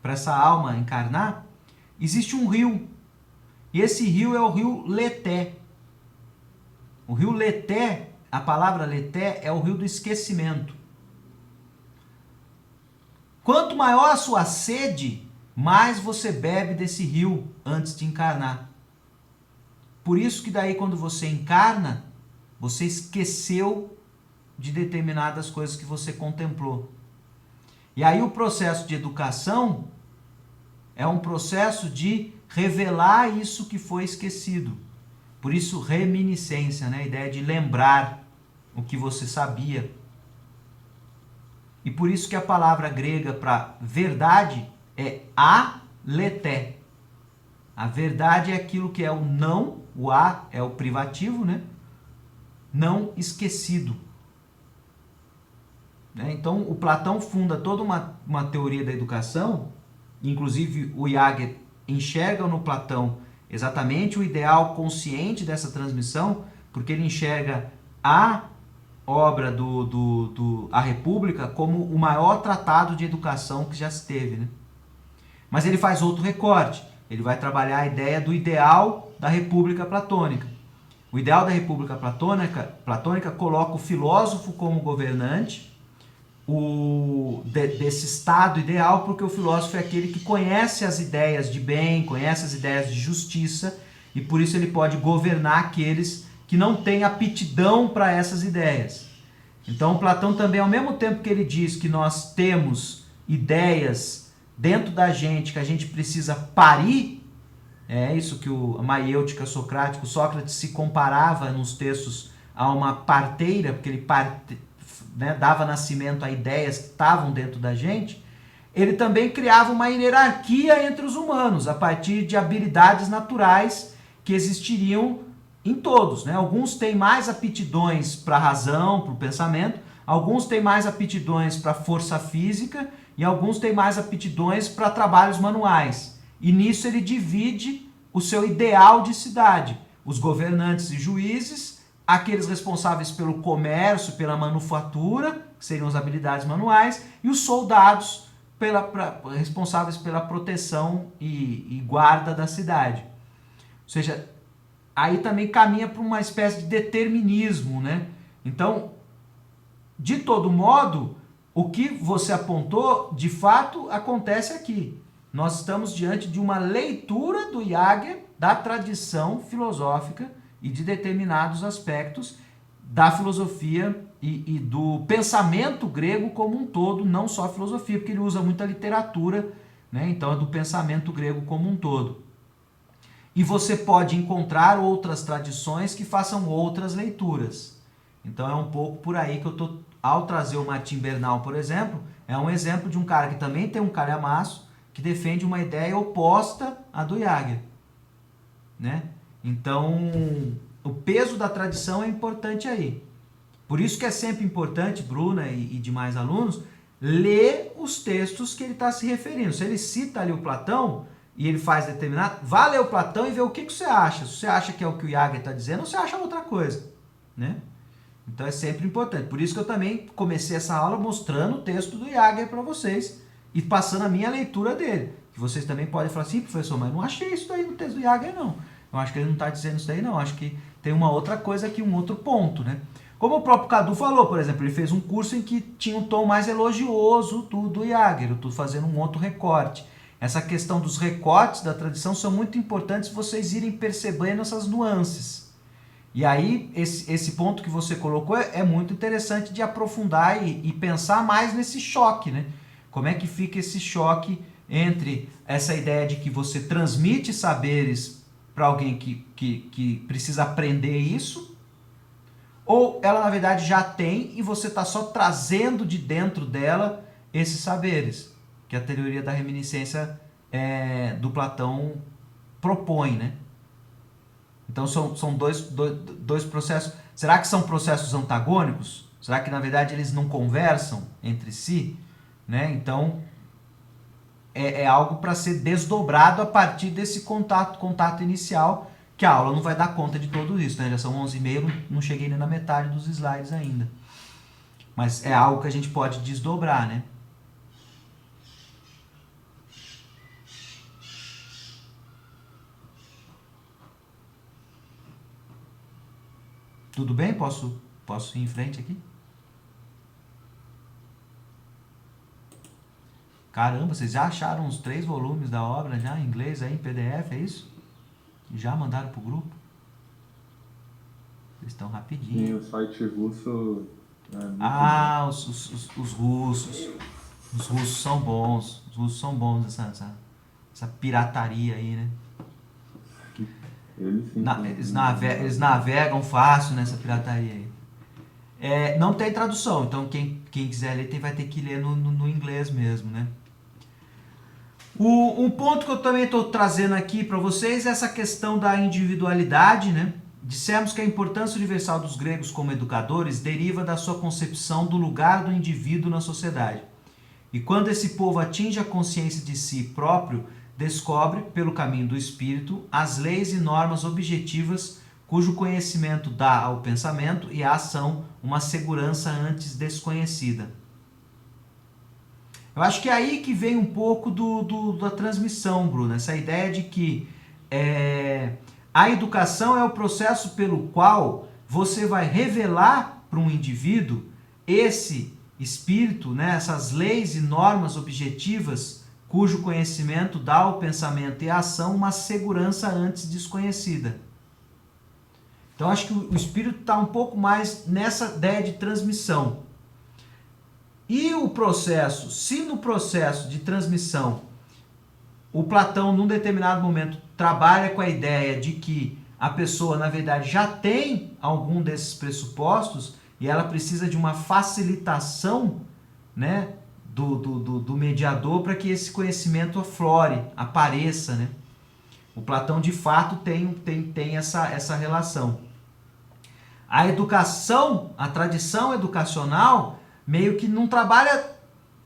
para essa alma encarnar, existe um rio. E esse rio é o rio Leté. O rio Leté, a palavra Leté é o rio do esquecimento. Quanto maior a sua sede, mais você bebe desse rio antes de encarnar. Por isso que daí quando você encarna, você esqueceu de determinadas coisas que você contemplou. E aí o processo de educação é um processo de revelar isso que foi esquecido. Por isso reminiscência, né? A ideia de lembrar o que você sabia. E por isso que a palavra grega para verdade é aleté. A verdade é aquilo que é o não, o a é o privativo, né? Não esquecido. Né? Então o Platão funda toda uma teoria da educação, inclusive o Jäger enxerga no Platão exatamente o ideal consciente dessa transmissão, porque ele enxerga a obra A República como o maior tratado de educação que já se teve, né? Mas ele faz outro recorte. Ele vai trabalhar a ideia do ideal da República Platônica. O ideal da República Platônica coloca o filósofo como governante desse estado ideal, porque o filósofo é aquele que conhece as ideias de bem, conhece as ideias de justiça, e por isso ele pode governar aqueles que não têm aptidão para essas ideias. Então Platão também, ao mesmo tempo que ele diz que nós temos ideias dentro da gente que a gente precisa parir, é isso que a maiêutica socrática, Sócrates se comparava nos textos a uma parteira, porque ele dava nascimento a ideias que estavam dentro da gente. Ele também criava uma hierarquia entre os humanos, a partir de habilidades naturais que existiriam em todos, né? Alguns têm mais aptidões para a razão, para o pensamento, alguns têm mais aptidões para a força física e alguns têm mais aptidões para trabalhos manuais. E nisso ele divide o seu ideal de cidade. Os governantes e juízes, aqueles responsáveis pelo comércio, pela manufatura, que seriam as habilidades manuais, e os soldados responsáveis pela proteção e guarda da cidade. Ou seja, aí também caminha para uma espécie de determinismo, né? Então, de todo modo, o que você apontou, de fato, acontece aqui. Nós estamos diante de uma leitura do Jäger da tradição filosófica e de determinados aspectos da filosofia e do pensamento grego como um todo, não só a filosofia, porque ele usa muita literatura, né? Então é do pensamento grego como um todo. E você pode encontrar outras tradições que façam outras leituras. Então é um pouco por aí que eu estou, ao trazer o Martim Bernal, por exemplo, é um exemplo de um cara que também tem um calhamaço, que defende uma ideia oposta à do Jäger, né? Então, o peso da tradição é importante aí. Por isso que é sempre importante, Bruna e demais alunos, ler os textos que ele está se referindo. Se ele cita ali o Platão e ele faz determinado, vá ler o Platão e ver o que você acha. Se você acha que é o que o Jäger está dizendo, ou você acha outra coisa, né? Então é sempre importante. Por isso que eu também comecei essa aula mostrando o texto do Jäger para vocês e passando a minha leitura dele. Que vocês também podem falar assim, professor, mas não achei isso daí no texto do Jäger, não. Eu acho que ele não está dizendo isso daí, não. Eu acho que tem uma outra coisa aqui, um outro ponto, né? Como o próprio Cadu falou, por exemplo, ele fez um curso em que tinha um tom mais elogioso do Jäger. Eu estou fazendo um outro recorte. essa questão dos recortes da tradição são muito importantes vocês irem percebendo essas nuances. E aí, esse ponto que você colocou é muito interessante de aprofundar e pensar mais nesse choque, né? Como é que fica esse choque entre essa ideia de que você transmite saberes para alguém que precisa aprender isso, ou ela, na verdade, já tem e você está só trazendo de dentro dela esses saberes, que a teoria da reminiscência do Platão propõe, né? Então são dois processos. Será que são processos antagônicos? Será que na verdade eles não conversam entre si? Né? Então é algo para ser desdobrado a partir desse contato inicial, que a aula não vai dar conta de tudo isso. Né? Já são 11h30, não cheguei nem na metade dos slides ainda. Mas é algo que a gente pode desdobrar, né? Tudo bem? Posso ir em frente aqui? Caramba, vocês já acharam os 3 volumes da obra já em inglês aí, em PDF, é isso? E já mandaram pro grupo? Vocês estão rapidinho. Sim, o site russo... Os russos. Os russos são bons. Os russos são bons essa pirataria aí, né? Eles navegam fácil nessa pirataria aí. Não tem tradução, então quem quiser ler vai ter que ler no inglês mesmo, né? Um ponto que eu também estou trazendo aqui para vocês é essa questão da individualidade, né? Dissemos que a importância universal dos gregos como educadores deriva da sua concepção do lugar do indivíduo na sociedade. E quando esse povo atinge a consciência de si próprio, descobre, pelo caminho do espírito, as leis e normas objetivas cujo conhecimento dá ao pensamento e à ação uma segurança antes desconhecida. Eu acho que é aí que vem um pouco da transmissão, Bruno, essa ideia de que a educação é o processo pelo qual você vai revelar para um indivíduo esse espírito, né, essas leis e normas objetivas cujo conhecimento dá ao pensamento e à ação uma segurança antes desconhecida. Então acho que o espírito está um pouco mais nessa ideia de transmissão. E o processo, se no processo de transmissão o Platão, num determinado momento, trabalha com a ideia de que a pessoa, na verdade, já tem algum desses pressupostos e ela precisa de uma facilitação, né, do mediador para que esse conhecimento aflore, apareça, né? O Platão, de fato, tem essa relação. A educação, a tradição educacional, meio que não trabalha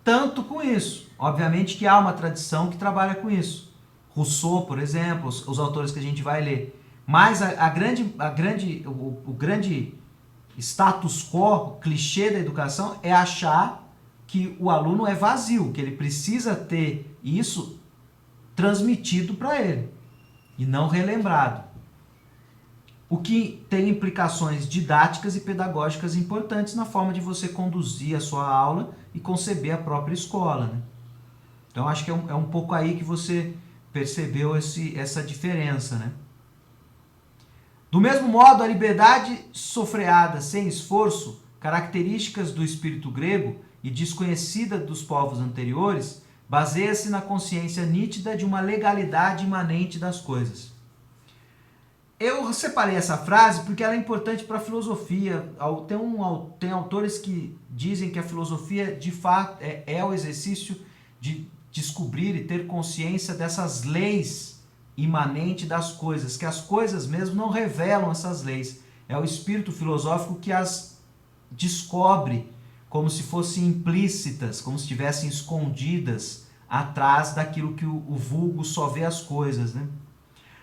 tanto com isso. Obviamente que há uma tradição que trabalha com isso. Rousseau, por exemplo, os autores que a gente vai ler. Mas o grande status quo, o clichê da educação é achar que o aluno é vazio, que ele precisa ter isso transmitido para ele e não relembrado. O que tem implicações didáticas e pedagógicas importantes na forma de você conduzir a sua aula e conceber a própria escola, né? Então acho que é um pouco aí que você percebeu essa diferença, né? Do mesmo modo, a liberdade sofreada sem esforço, características do espírito grego e desconhecida dos povos anteriores, baseia-se na consciência nítida de uma legalidade imanente das coisas. Eu separei essa frase porque ela é importante para a filosofia. Tem autores que dizem que a filosofia, de fato, é o exercício de descobrir e ter consciência dessas leis imanentes das coisas, que as coisas mesmo não revelam essas leis. É o espírito filosófico que as descobre como se fossem implícitas, como se estivessem escondidas atrás daquilo que o vulgo só vê as coisas, né?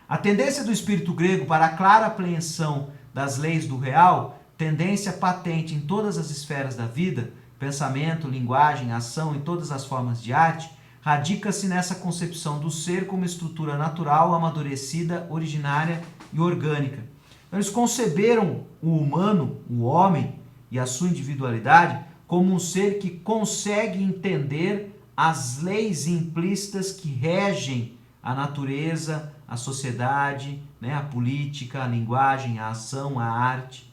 A tendência do espírito grego para a clara apreensão das leis do real, tendência patente em todas as esferas da vida, pensamento, linguagem, ação e todas as formas de arte, radica-se nessa concepção do ser como estrutura natural, amadurecida, originária e orgânica. Então, eles conceberam o humano, o homem e a sua individualidade como um ser que consegue entender as leis implícitas que regem a natureza, a sociedade, né, a política, a linguagem, a ação, a arte.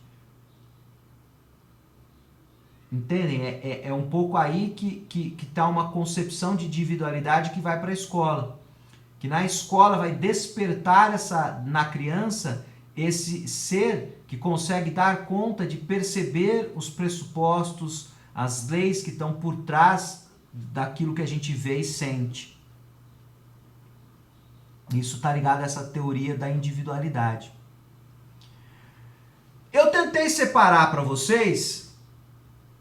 Entendem? É um pouco aí que está uma concepção de individualidade que vai para a escola. Que na escola vai despertar na criança esse ser que consegue dar conta de perceber os pressupostos, as leis que estão por trás daquilo que a gente vê e sente. Isso está ligado a essa teoria da individualidade. Eu tentei separar para vocês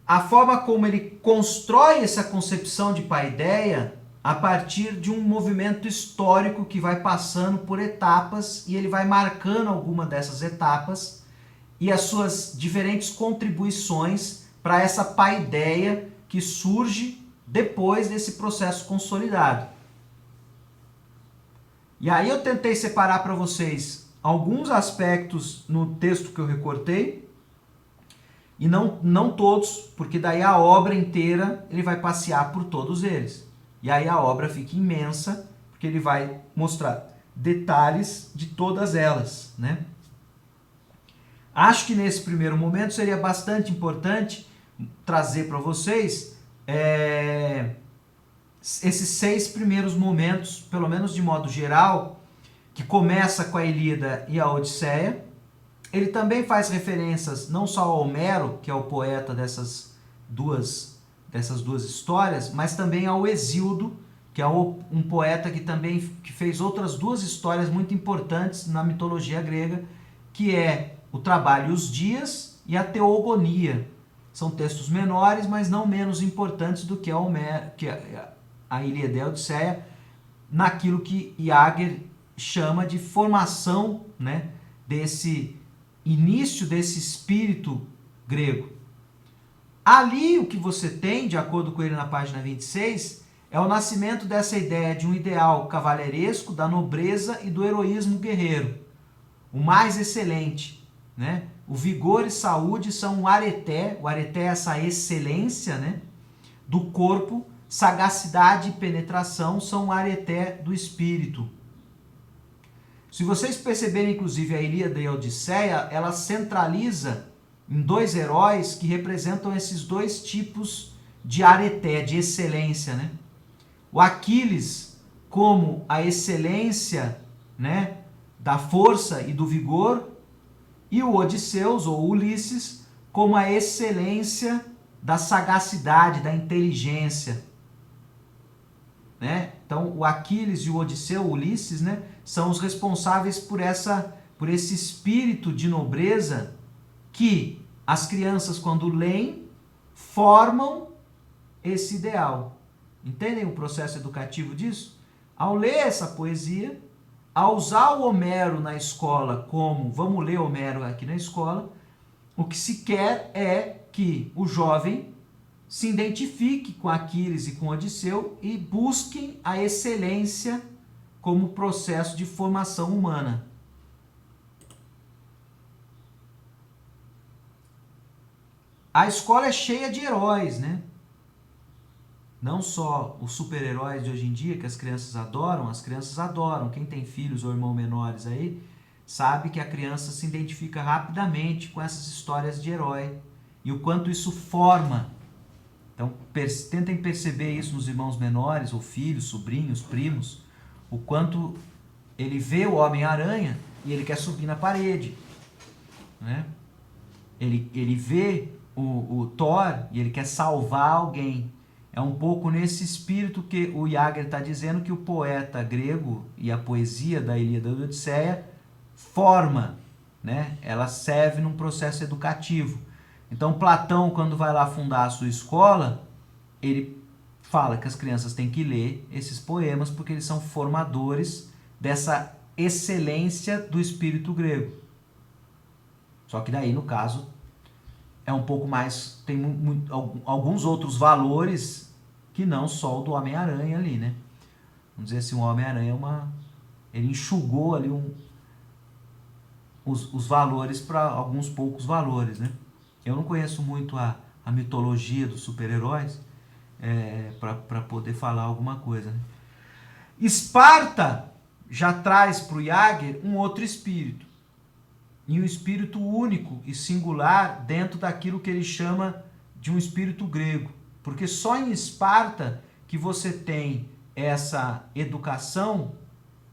a forma como ele constrói essa concepção de paideia a partir de um movimento histórico que vai passando por etapas e ele vai marcando alguma dessas etapas e as suas diferentes contribuições para essa paideia que surge depois desse processo consolidado. E aí eu tentei separar para vocês alguns aspectos no texto que eu recortei, e não todos, porque daí a obra inteira ele vai passear por todos eles. E aí a obra fica imensa, porque ele vai mostrar detalhes de todas elas, né? Acho que nesse primeiro momento seria bastante importante trazer para vocês esses 6 primeiros momentos, pelo menos de modo geral, que começa com a Ilíada e a Odisseia. Ele também faz referências não só ao Homero, que é o poeta dessas duas histórias, mas também ao Hesíodo, que é um poeta que fez outras 2 histórias muito importantes na mitologia grega, que é o Trabalho e os Dias e a Teogonia. São textos menores, mas não menos importantes do que a Ilíada e a Odisseia, naquilo que Jaeger chama de formação, né, desse início desse espírito grego. Ali o que você tem, de acordo com ele na página 26, é o nascimento dessa ideia de um ideal cavalheiresco, da nobreza e do heroísmo guerreiro, o mais excelente, né? O vigor e saúde são o areté é essa excelência, né, do corpo, sagacidade e penetração são o areté do espírito. Se vocês perceberem, inclusive, a Ilíada e a Odisseia, ela centraliza em 2 heróis que representam esses 2 tipos de areté, de excelência, né? O Aquiles como a excelência, né, da força e do vigor, e o Odisseus, ou Ulisses, como a excelência da sagacidade, da inteligência, né? Então, o Aquiles e o Odisseu, o Ulisses, né, são os responsáveis por esse espírito de nobreza que as crianças, quando leem, formam esse ideal. Entendem o processo educativo disso? Ao ler essa poesia, ao usar o Homero na escola como, vamos ler Homero aqui na escola, o que se quer é que o jovem se identifique com Aquiles e com Odisseu e busquem a excelência como processo de formação humana. A escola é cheia de heróis, né? Não só os super-heróis de hoje em dia, que as crianças adoram. Quem tem filhos ou irmãos menores aí, sabe que a criança se identifica rapidamente com essas histórias de herói. E o quanto isso forma. Então, tentem perceber isso nos irmãos menores, ou filhos, sobrinhos, primos, o quanto ele vê o Homem-Aranha e ele quer subir na parede, né? Ele vê o Thor e ele quer salvar alguém. É um pouco nesse espírito que o Jaeger está dizendo que o poeta grego e a poesia da Ilíada e da Odisseia forma, né? Ela serve num processo educativo. Então, Platão, quando vai lá fundar a sua escola, ele fala que as crianças têm que ler esses poemas porque eles são formadores dessa excelência do espírito grego. Só que daí, no caso, é um pouco mais... tem alguns outros valores que não só o do Homem-Aranha ali, né? Vamos dizer assim, o Homem-Aranha ele enxugou ali os valores para alguns poucos valores, né? Eu não conheço muito a mitologia dos super-heróis, para poder falar alguma coisa. Né? Esparta já traz para o Jäger um outro espírito. E um espírito único e singular dentro daquilo que ele chama de um espírito grego. Porque só em Esparta que você tem essa educação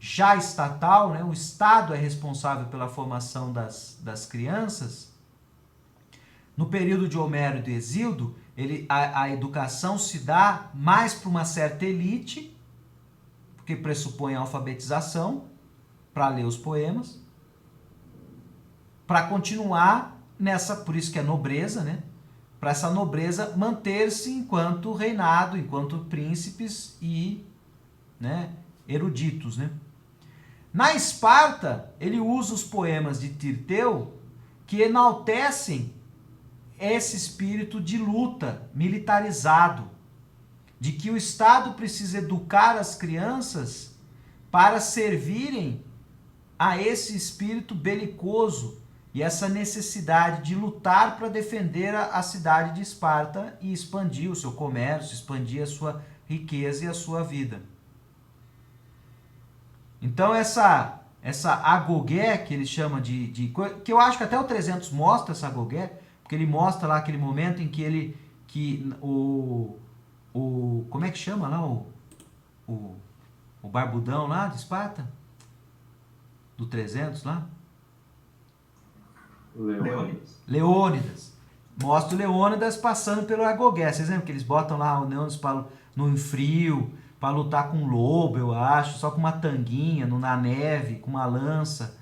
já estatal, né? O Estado é responsável pela formação das crianças. No período de Homero e de Hesíodo, a educação se dá mais para uma certa elite, porque pressupõe a alfabetização, para ler os poemas, para continuar nessa, por isso que é nobreza, né? Para essa nobreza manter-se enquanto reinado, enquanto príncipes e, né, eruditos, né? Na Esparta, ele usa os poemas de Tirteu que enaltecem esse espírito de luta militarizado, de que o Estado precisa educar as crianças para servirem a esse espírito belicoso e essa necessidade de lutar para defender a cidade de Esparta e expandir o seu comércio, expandir a sua riqueza e a sua vida. Então essa agogé que ele chama que eu acho que até o 300 mostra essa agogé, porque ele mostra lá aquele momento em que como é que chama lá o barbudão lá de Esparta? Do 300 lá? Leônidas. Mostra o Leônidas passando pelo Agogé. Vocês lembram que eles botam lá o Leônidas no frio, para lutar com um lobo, eu acho, só com uma tanguinha, na neve, com uma lança,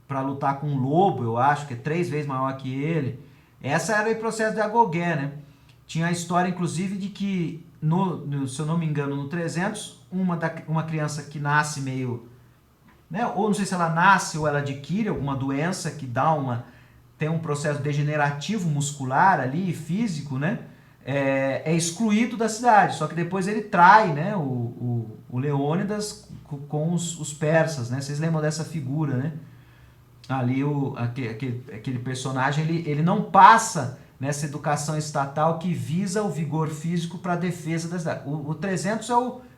para lutar com um lobo, eu acho, que é 3 vezes maior que ele. Essa era o processo de Agogé, né? Tinha a história, inclusive, de que, se eu não me engano, no 300, uma criança que nasce meio... né? Ou não sei se ela nasce ou ela adquire alguma doença que tem um processo degenerativo muscular ali, físico, né? É excluído da cidade. Só que depois ele trai, né? O Leônidas com os persas, né? Vocês lembram dessa figura, né? Ali aquele personagem ele não passa nessa educação estatal que visa o vigor físico para a defesa da cidade. O 300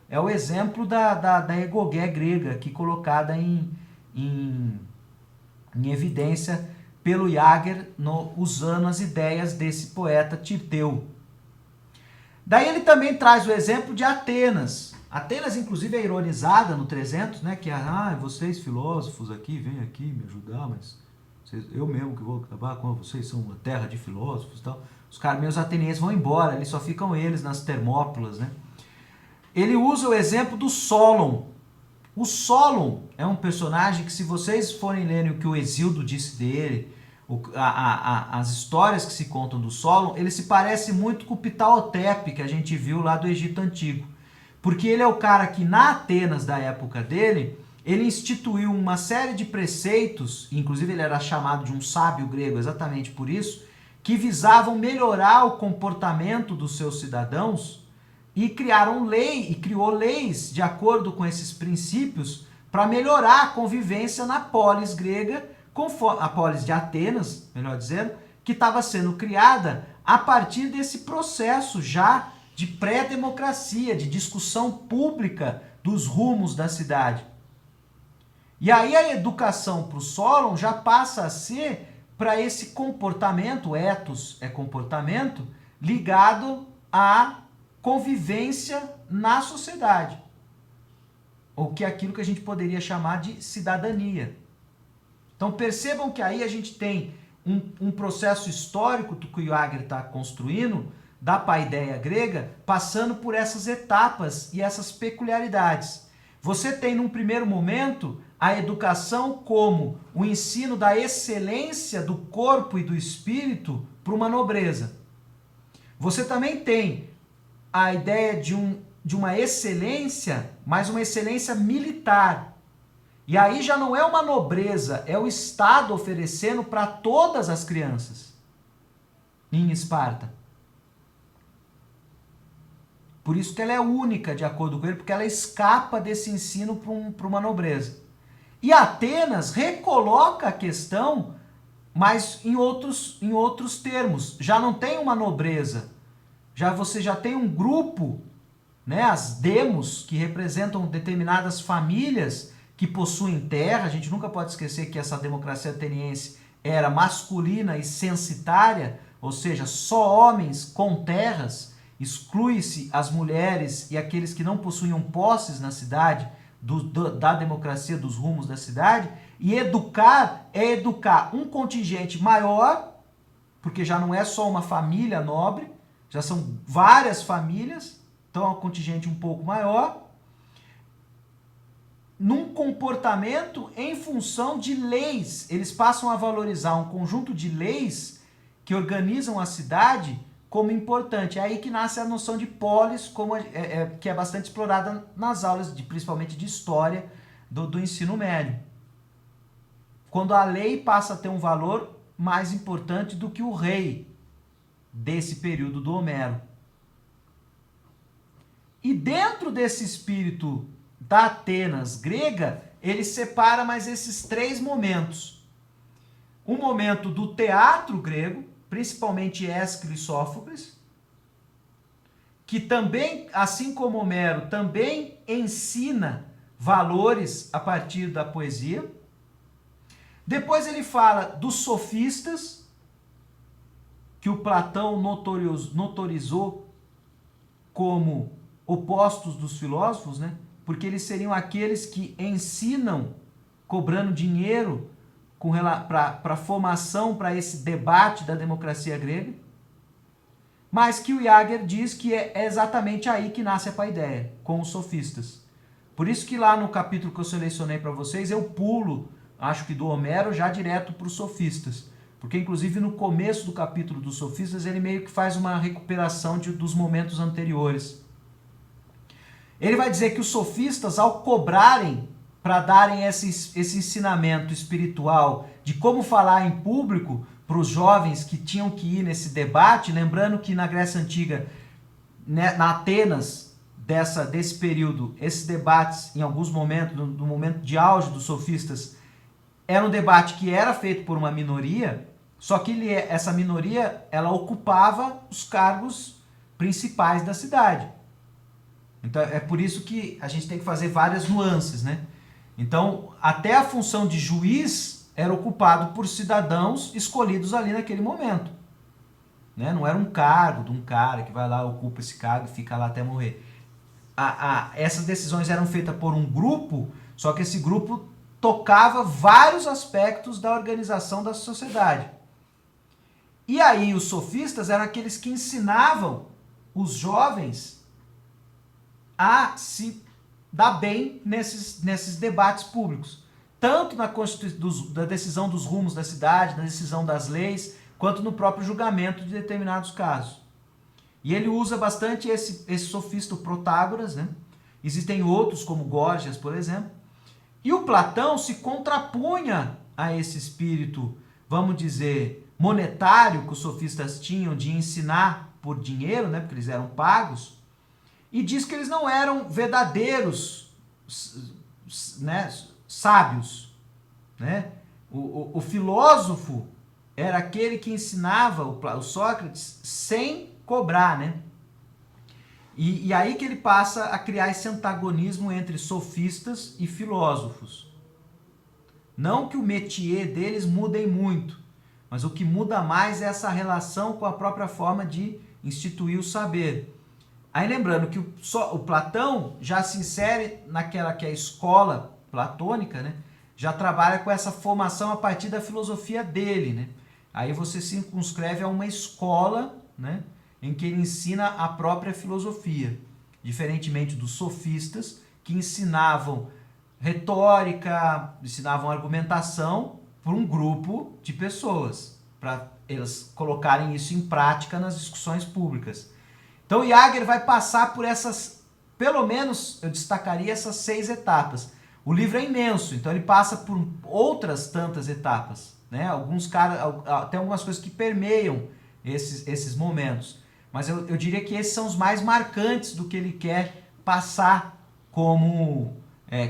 é o exemplo da egogé grega aqui colocada em evidência pelo Jäger usando as ideias desse poeta Tirteu. Daí ele também traz o exemplo de Atenas. Atenas, inclusive, é ironizada no 300, né? Que vocês filósofos aqui, vêm aqui me ajudar, mas eu mesmo que vou acabar com vocês, são uma terra de filósofos e tal. Os caras meus atenienses vão embora, ali só ficam eles nas Termópilas, né? Ele usa o exemplo do Solon. O Solon é um personagem que, se vocês forem lerem o que o Hesíodo disse dele, as histórias que se contam do Solon, ele se parece muito com o Ptahotep que a gente viu lá do Egito Antigo. Porque ele é o cara que, na Atenas da época dele, ele instituiu uma série de preceitos, inclusive ele era chamado de um sábio grego exatamente por isso, que visavam melhorar o comportamento dos seus cidadãos e criou leis de acordo com esses princípios para melhorar a convivência na polis grega, a polis de Atenas, melhor dizendo, que estava sendo criada a partir desse processo já de pré-democracia, de discussão pública dos rumos da cidade. E aí a educação para o Solon já passa a ser para esse comportamento, ethos é comportamento, ligado à convivência na sociedade. Ou que é aquilo que a gente poderia chamar de cidadania. Então percebam que aí a gente tem um processo histórico que o Jäger está construindo, da paideia grega, passando por essas etapas e essas peculiaridades. Você tem, num primeiro momento, a educação como o ensino da excelência do corpo e do espírito para uma nobreza. Você também tem a ideia de uma excelência, mas uma excelência militar. E aí já não é uma nobreza, é o Estado oferecendo para todas as crianças em Esparta. Por isso que ela é única, de acordo com ele, porque ela escapa desse ensino para uma nobreza. E Atenas recoloca a questão, mas em outros termos. Já não tem uma nobreza você já tem um grupo, né, as demos, que representam determinadas famílias que possuem terra. A gente nunca pode esquecer que essa democracia ateniense era masculina e censitária, ou seja, só homens com terras, exclui-se as mulheres e aqueles que não possuíam posses na cidade, da democracia, dos rumos da cidade. E educar é educar um contingente maior, porque já não é só uma família nobre, já são várias famílias, então é um contingente um pouco maior, num comportamento em função de leis. Eles passam a valorizar um conjunto de leis que organizam a cidade como importante. É aí que nasce a noção de polis, que é bastante explorada nas aulas, principalmente de história, do ensino médio. Quando a lei passa a ter um valor mais importante do que o rei desse período do Homero. E dentro desse espírito da Atenas grega, ele separa mais esses 3 momentos. O momento do teatro grego, principalmente Ésquilo e Sófocles, que também, assim como Homero, também ensina valores a partir da poesia. Depois ele fala dos sofistas, que o Platão notorizou como opostos dos filósofos, né? Porque eles seriam aqueles que ensinam cobrando dinheiro para formação, para esse debate da democracia grega. Mas que o Jaeger diz que é exatamente aí que nasce a paideia, com os sofistas. Por isso que lá no capítulo que eu selecionei para vocês, eu pulo, acho que do Homero, já direto para os sofistas. Porque, inclusive, no começo do capítulo dos sofistas, ele meio que faz uma recuperação dos momentos anteriores. Ele vai dizer que os sofistas, ao cobrarem para darem esse ensinamento espiritual de como falar em público para os jovens que tinham que ir nesse debate, lembrando que na Grécia Antiga, né, na Atenas, desse período, esses debates, em alguns momentos, no momento de auge dos sofistas, era um debate que era feito por uma minoria, só que essa minoria, ela ocupava os cargos principais da cidade. Então é por isso que a gente tem que fazer várias nuances, né? Então, até a função de juiz era ocupado por cidadãos escolhidos ali naquele momento. Né? Não era um cargo de um cara que vai lá, ocupa esse cargo e fica lá até morrer. Essas decisões eram feitas por um grupo, só que esse grupo tocava vários aspectos da organização da sociedade. E aí os sofistas eram aqueles que ensinavam os jovens a se dar bem nesses debates públicos. Tanto da decisão dos rumos da cidade, na decisão das leis, quanto no próprio julgamento de determinados casos. E ele usa bastante esse sofista, o Protágoras, né? Existem outros, como Górgias, por exemplo. E o Platão se contrapunha a esse espírito, vamos dizer, monetário que os sofistas tinham de ensinar por dinheiro, né? Porque eles eram pagos, e diz que eles não eram verdadeiros, né, sábios. Né? O filósofo era aquele que ensinava o Sócrates sem cobrar. Né? E aí que ele passa a criar esse antagonismo entre sofistas e filósofos. Não que o métier deles mudem muito, mas o que muda mais é essa relação com a própria forma de instituir o saber. Aí lembrando que o Platão já se insere naquela que é a escola platônica, né? Já trabalha com essa formação a partir da filosofia dele. Né? Aí você se circunscreve a uma escola, né? Em que ele ensina a própria filosofia, diferentemente dos sofistas, que ensinavam retórica, ensinavam argumentação por um grupo de pessoas, para eles colocarem isso em prática nas discussões públicas. Então o Jaeger vai passar por essas, pelo menos eu destacaria essas 6 etapas. O livro é imenso, então ele passa por outras tantas etapas. Né? Tem algumas coisas que permeiam esses momentos. Mas eu diria que esses são os mais marcantes do que ele quer passar como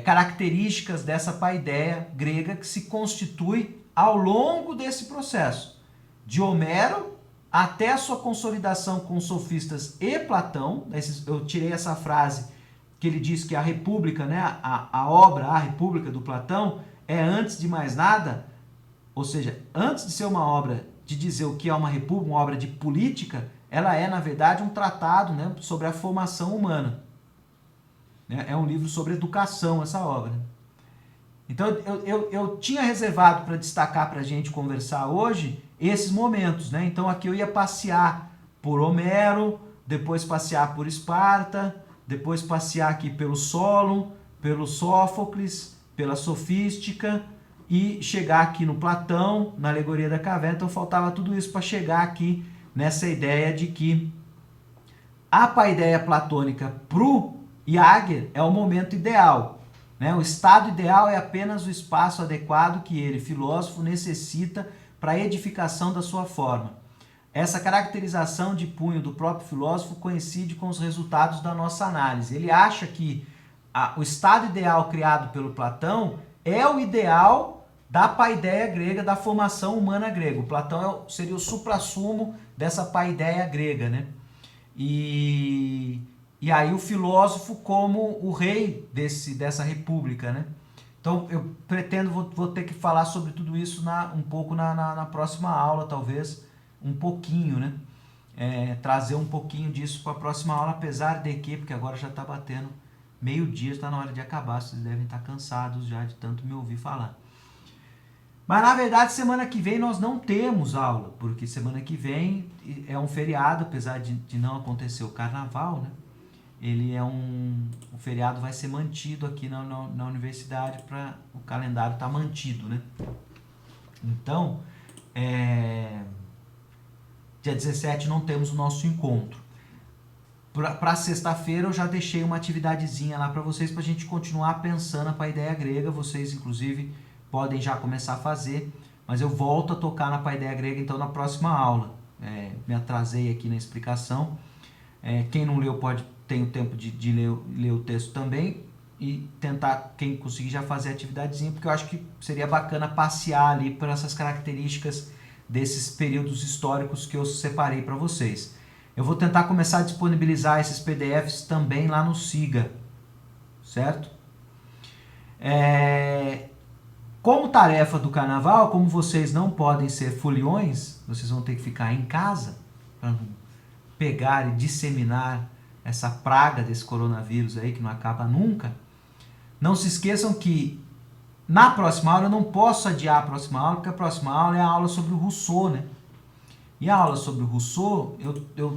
características dessa paideia grega que se constitui ao longo desse processo. De Homero até a sua consolidação com sofistas e Platão. Eu tirei essa frase que ele diz que a República, né, a obra, a República do Platão, é antes de mais nada, ou seja, antes de ser uma obra de dizer o que é uma república, uma obra de política, ela é, na verdade, um tratado, né, sobre a formação humana. É um livro sobre educação, essa obra. Então, eu tinha reservado para destacar para a gente conversar hoje esses momentos, né? Então, aqui eu ia passear por Homero, depois passear por Esparta, depois passear aqui pelo Solon, pelo Sófocles, pela Sofística e chegar aqui no Platão, na Alegoria da Caverna. Então, faltava tudo isso para chegar aqui nessa ideia de que a paideia platônica para o Jaeger é o momento ideal. O estado ideal é apenas o espaço adequado que ele, filósofo, necessita para a edificação da sua forma. Essa caracterização de punho do próprio filósofo coincide com os resultados da nossa análise. Ele acha que o estado ideal criado pelo Platão é o ideal da paideia grega, da formação humana grega. O Platão seria o suprassumo dessa paideia grega, né? E aí o filósofo como o rei dessa república, né? Então eu pretendo, vou ter que falar sobre tudo isso um pouco na próxima aula, talvez, um pouquinho, né? Trazer um pouquinho disso para a próxima aula, apesar de que, porque agora já está batendo meio-dia, está na hora de acabar, vocês devem estar cansados já de tanto me ouvir falar. Mas na verdade semana que vem nós não temos aula, porque semana que vem é um feriado, apesar de não acontecer o carnaval, né? Ele o feriado vai ser mantido aqui na universidade, para o calendário estar mantido, né? Então, dia 17 não temos o nosso encontro. Para sexta-feira eu já deixei uma atividadezinha lá para vocês, para a gente continuar pensando a paideia grega. Vocês, inclusive, podem já começar a fazer, mas eu volto a tocar na paideia grega então na próxima aula. Me atrasei aqui na explicação. Quem não leu tem o tempo de ler o texto também e tentar, quem conseguir, já fazer a atividadezinha, porque eu acho que seria bacana passear ali por essas características desses períodos históricos que eu separei para vocês. Eu vou tentar começar a disponibilizar esses PDFs também lá no Siga, certo? Como tarefa do carnaval, como vocês não podem ser foliões, vocês vão ter que ficar em casa para não pegar e disseminar essa praga desse coronavírus aí que não acaba nunca. Não se esqueçam que na próxima aula eu não posso adiar a próxima aula, porque a próxima aula é a aula sobre o Rousseau, né? E a aula sobre o Rousseau, eu